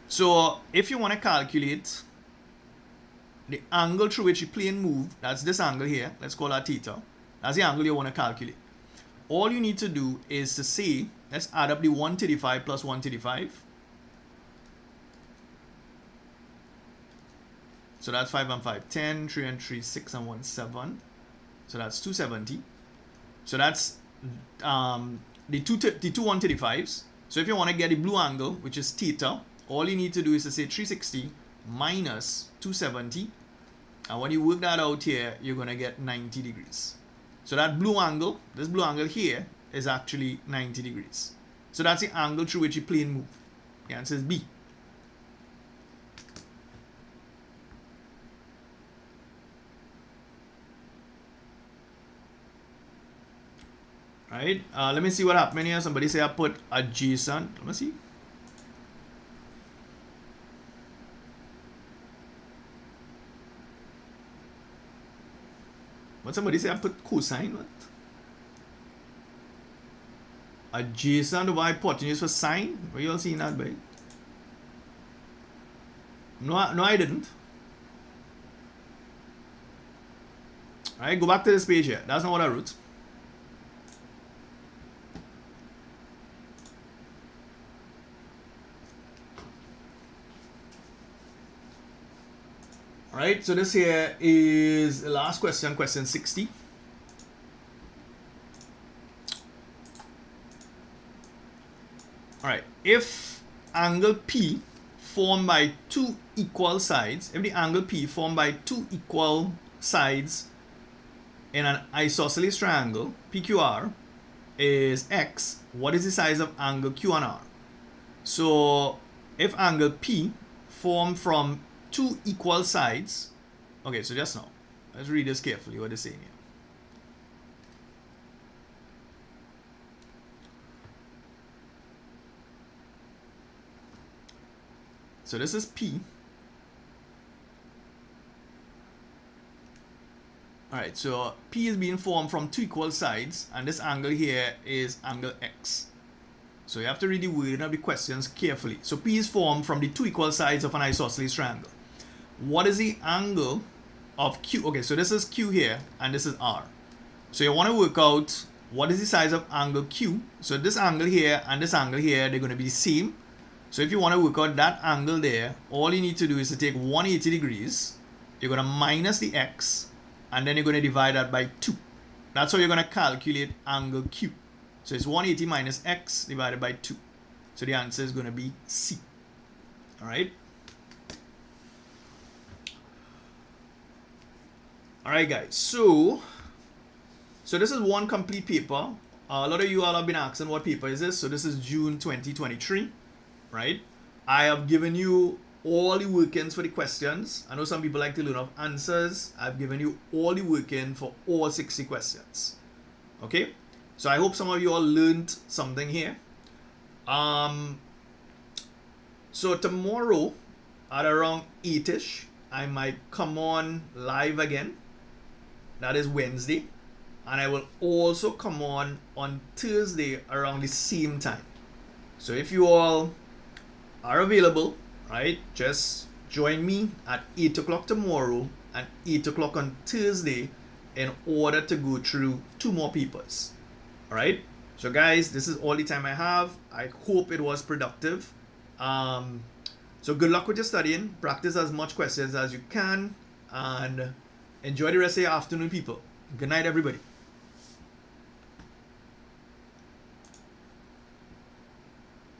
[SPEAKER 1] So if you want to calculate the angle through which the plane moved, that's this angle here, let's call that theta. That's the angle you want to calculate. All you need to do is to say, let's add up the 135 plus 135. So that's 5 and 5, 10, 3 and 3, 6 and 1, 7. So that's 270. So that's the two 135s. So if you want to get the blue angle, which is theta, all you need to do is to say 360 minus 270. And when you work that out here, you're going to get 90 degrees. So that blue angle, this blue angle here, is actually 90 degrees. So that's the angle through which the plane moves. The answer is B. Right? Let me see what happened here. Somebody say I put adjacent. Let me see. What somebody say I put cosine? What? Adjacent over hypotenuse for sine? Were you all seeing that, babe? No, I didn't. Alright, go back to this page here. That's not what I wrote. Alright, so this here is the last question, question 60. All right, if angle P formed by two equal sides, if the angle P formed by two equal sides in an isosceles triangle, PQR, is X, what is the size of angle Q and R? So if angle P formed from two equal sides, okay, so just now, let's read this carefully, what they're saying here. So this is P. Alright, so P is being formed from two equal sides, and this angle here is angle X. So you have to read the wording of the questions carefully. So P is formed from the two equal sides of an isosceles triangle. What is the angle of Q? Okay, so this is Q here, and this is R. So you want to work out what is the size of angle Q. So this angle here and this angle here, they're going to be the same. So if you want to work out that angle there, all you need to do is to take 180 degrees. You're going to minus the X, and then you're going to divide that by 2. That's how you're going to calculate angle Q. So it's 180 minus X divided by 2. So the answer is going to be C. All right. All right, guys. So this is one complete paper. A lot of you all have been asking what paper is this. So this is June 2023, right? I have given you all the workings for the questions. I know some people like to learn off answers. I've given you all the working for all 60 questions. Okay? So I hope some of you all learned something here. So tomorrow at around 8ish, I might come on live again. That is Wednesday. And I will also come on Thursday around the same time. So if you all are available, right, just join me at 8 o'clock tomorrow and 8 o'clock on Thursday in order to go through 2 more papers. All right. So guys, this is all the time I have. I hope it was productive. So good luck with your studying. Practice as much questions as you can, and enjoy the rest of your afternoon, people. Good night, everybody.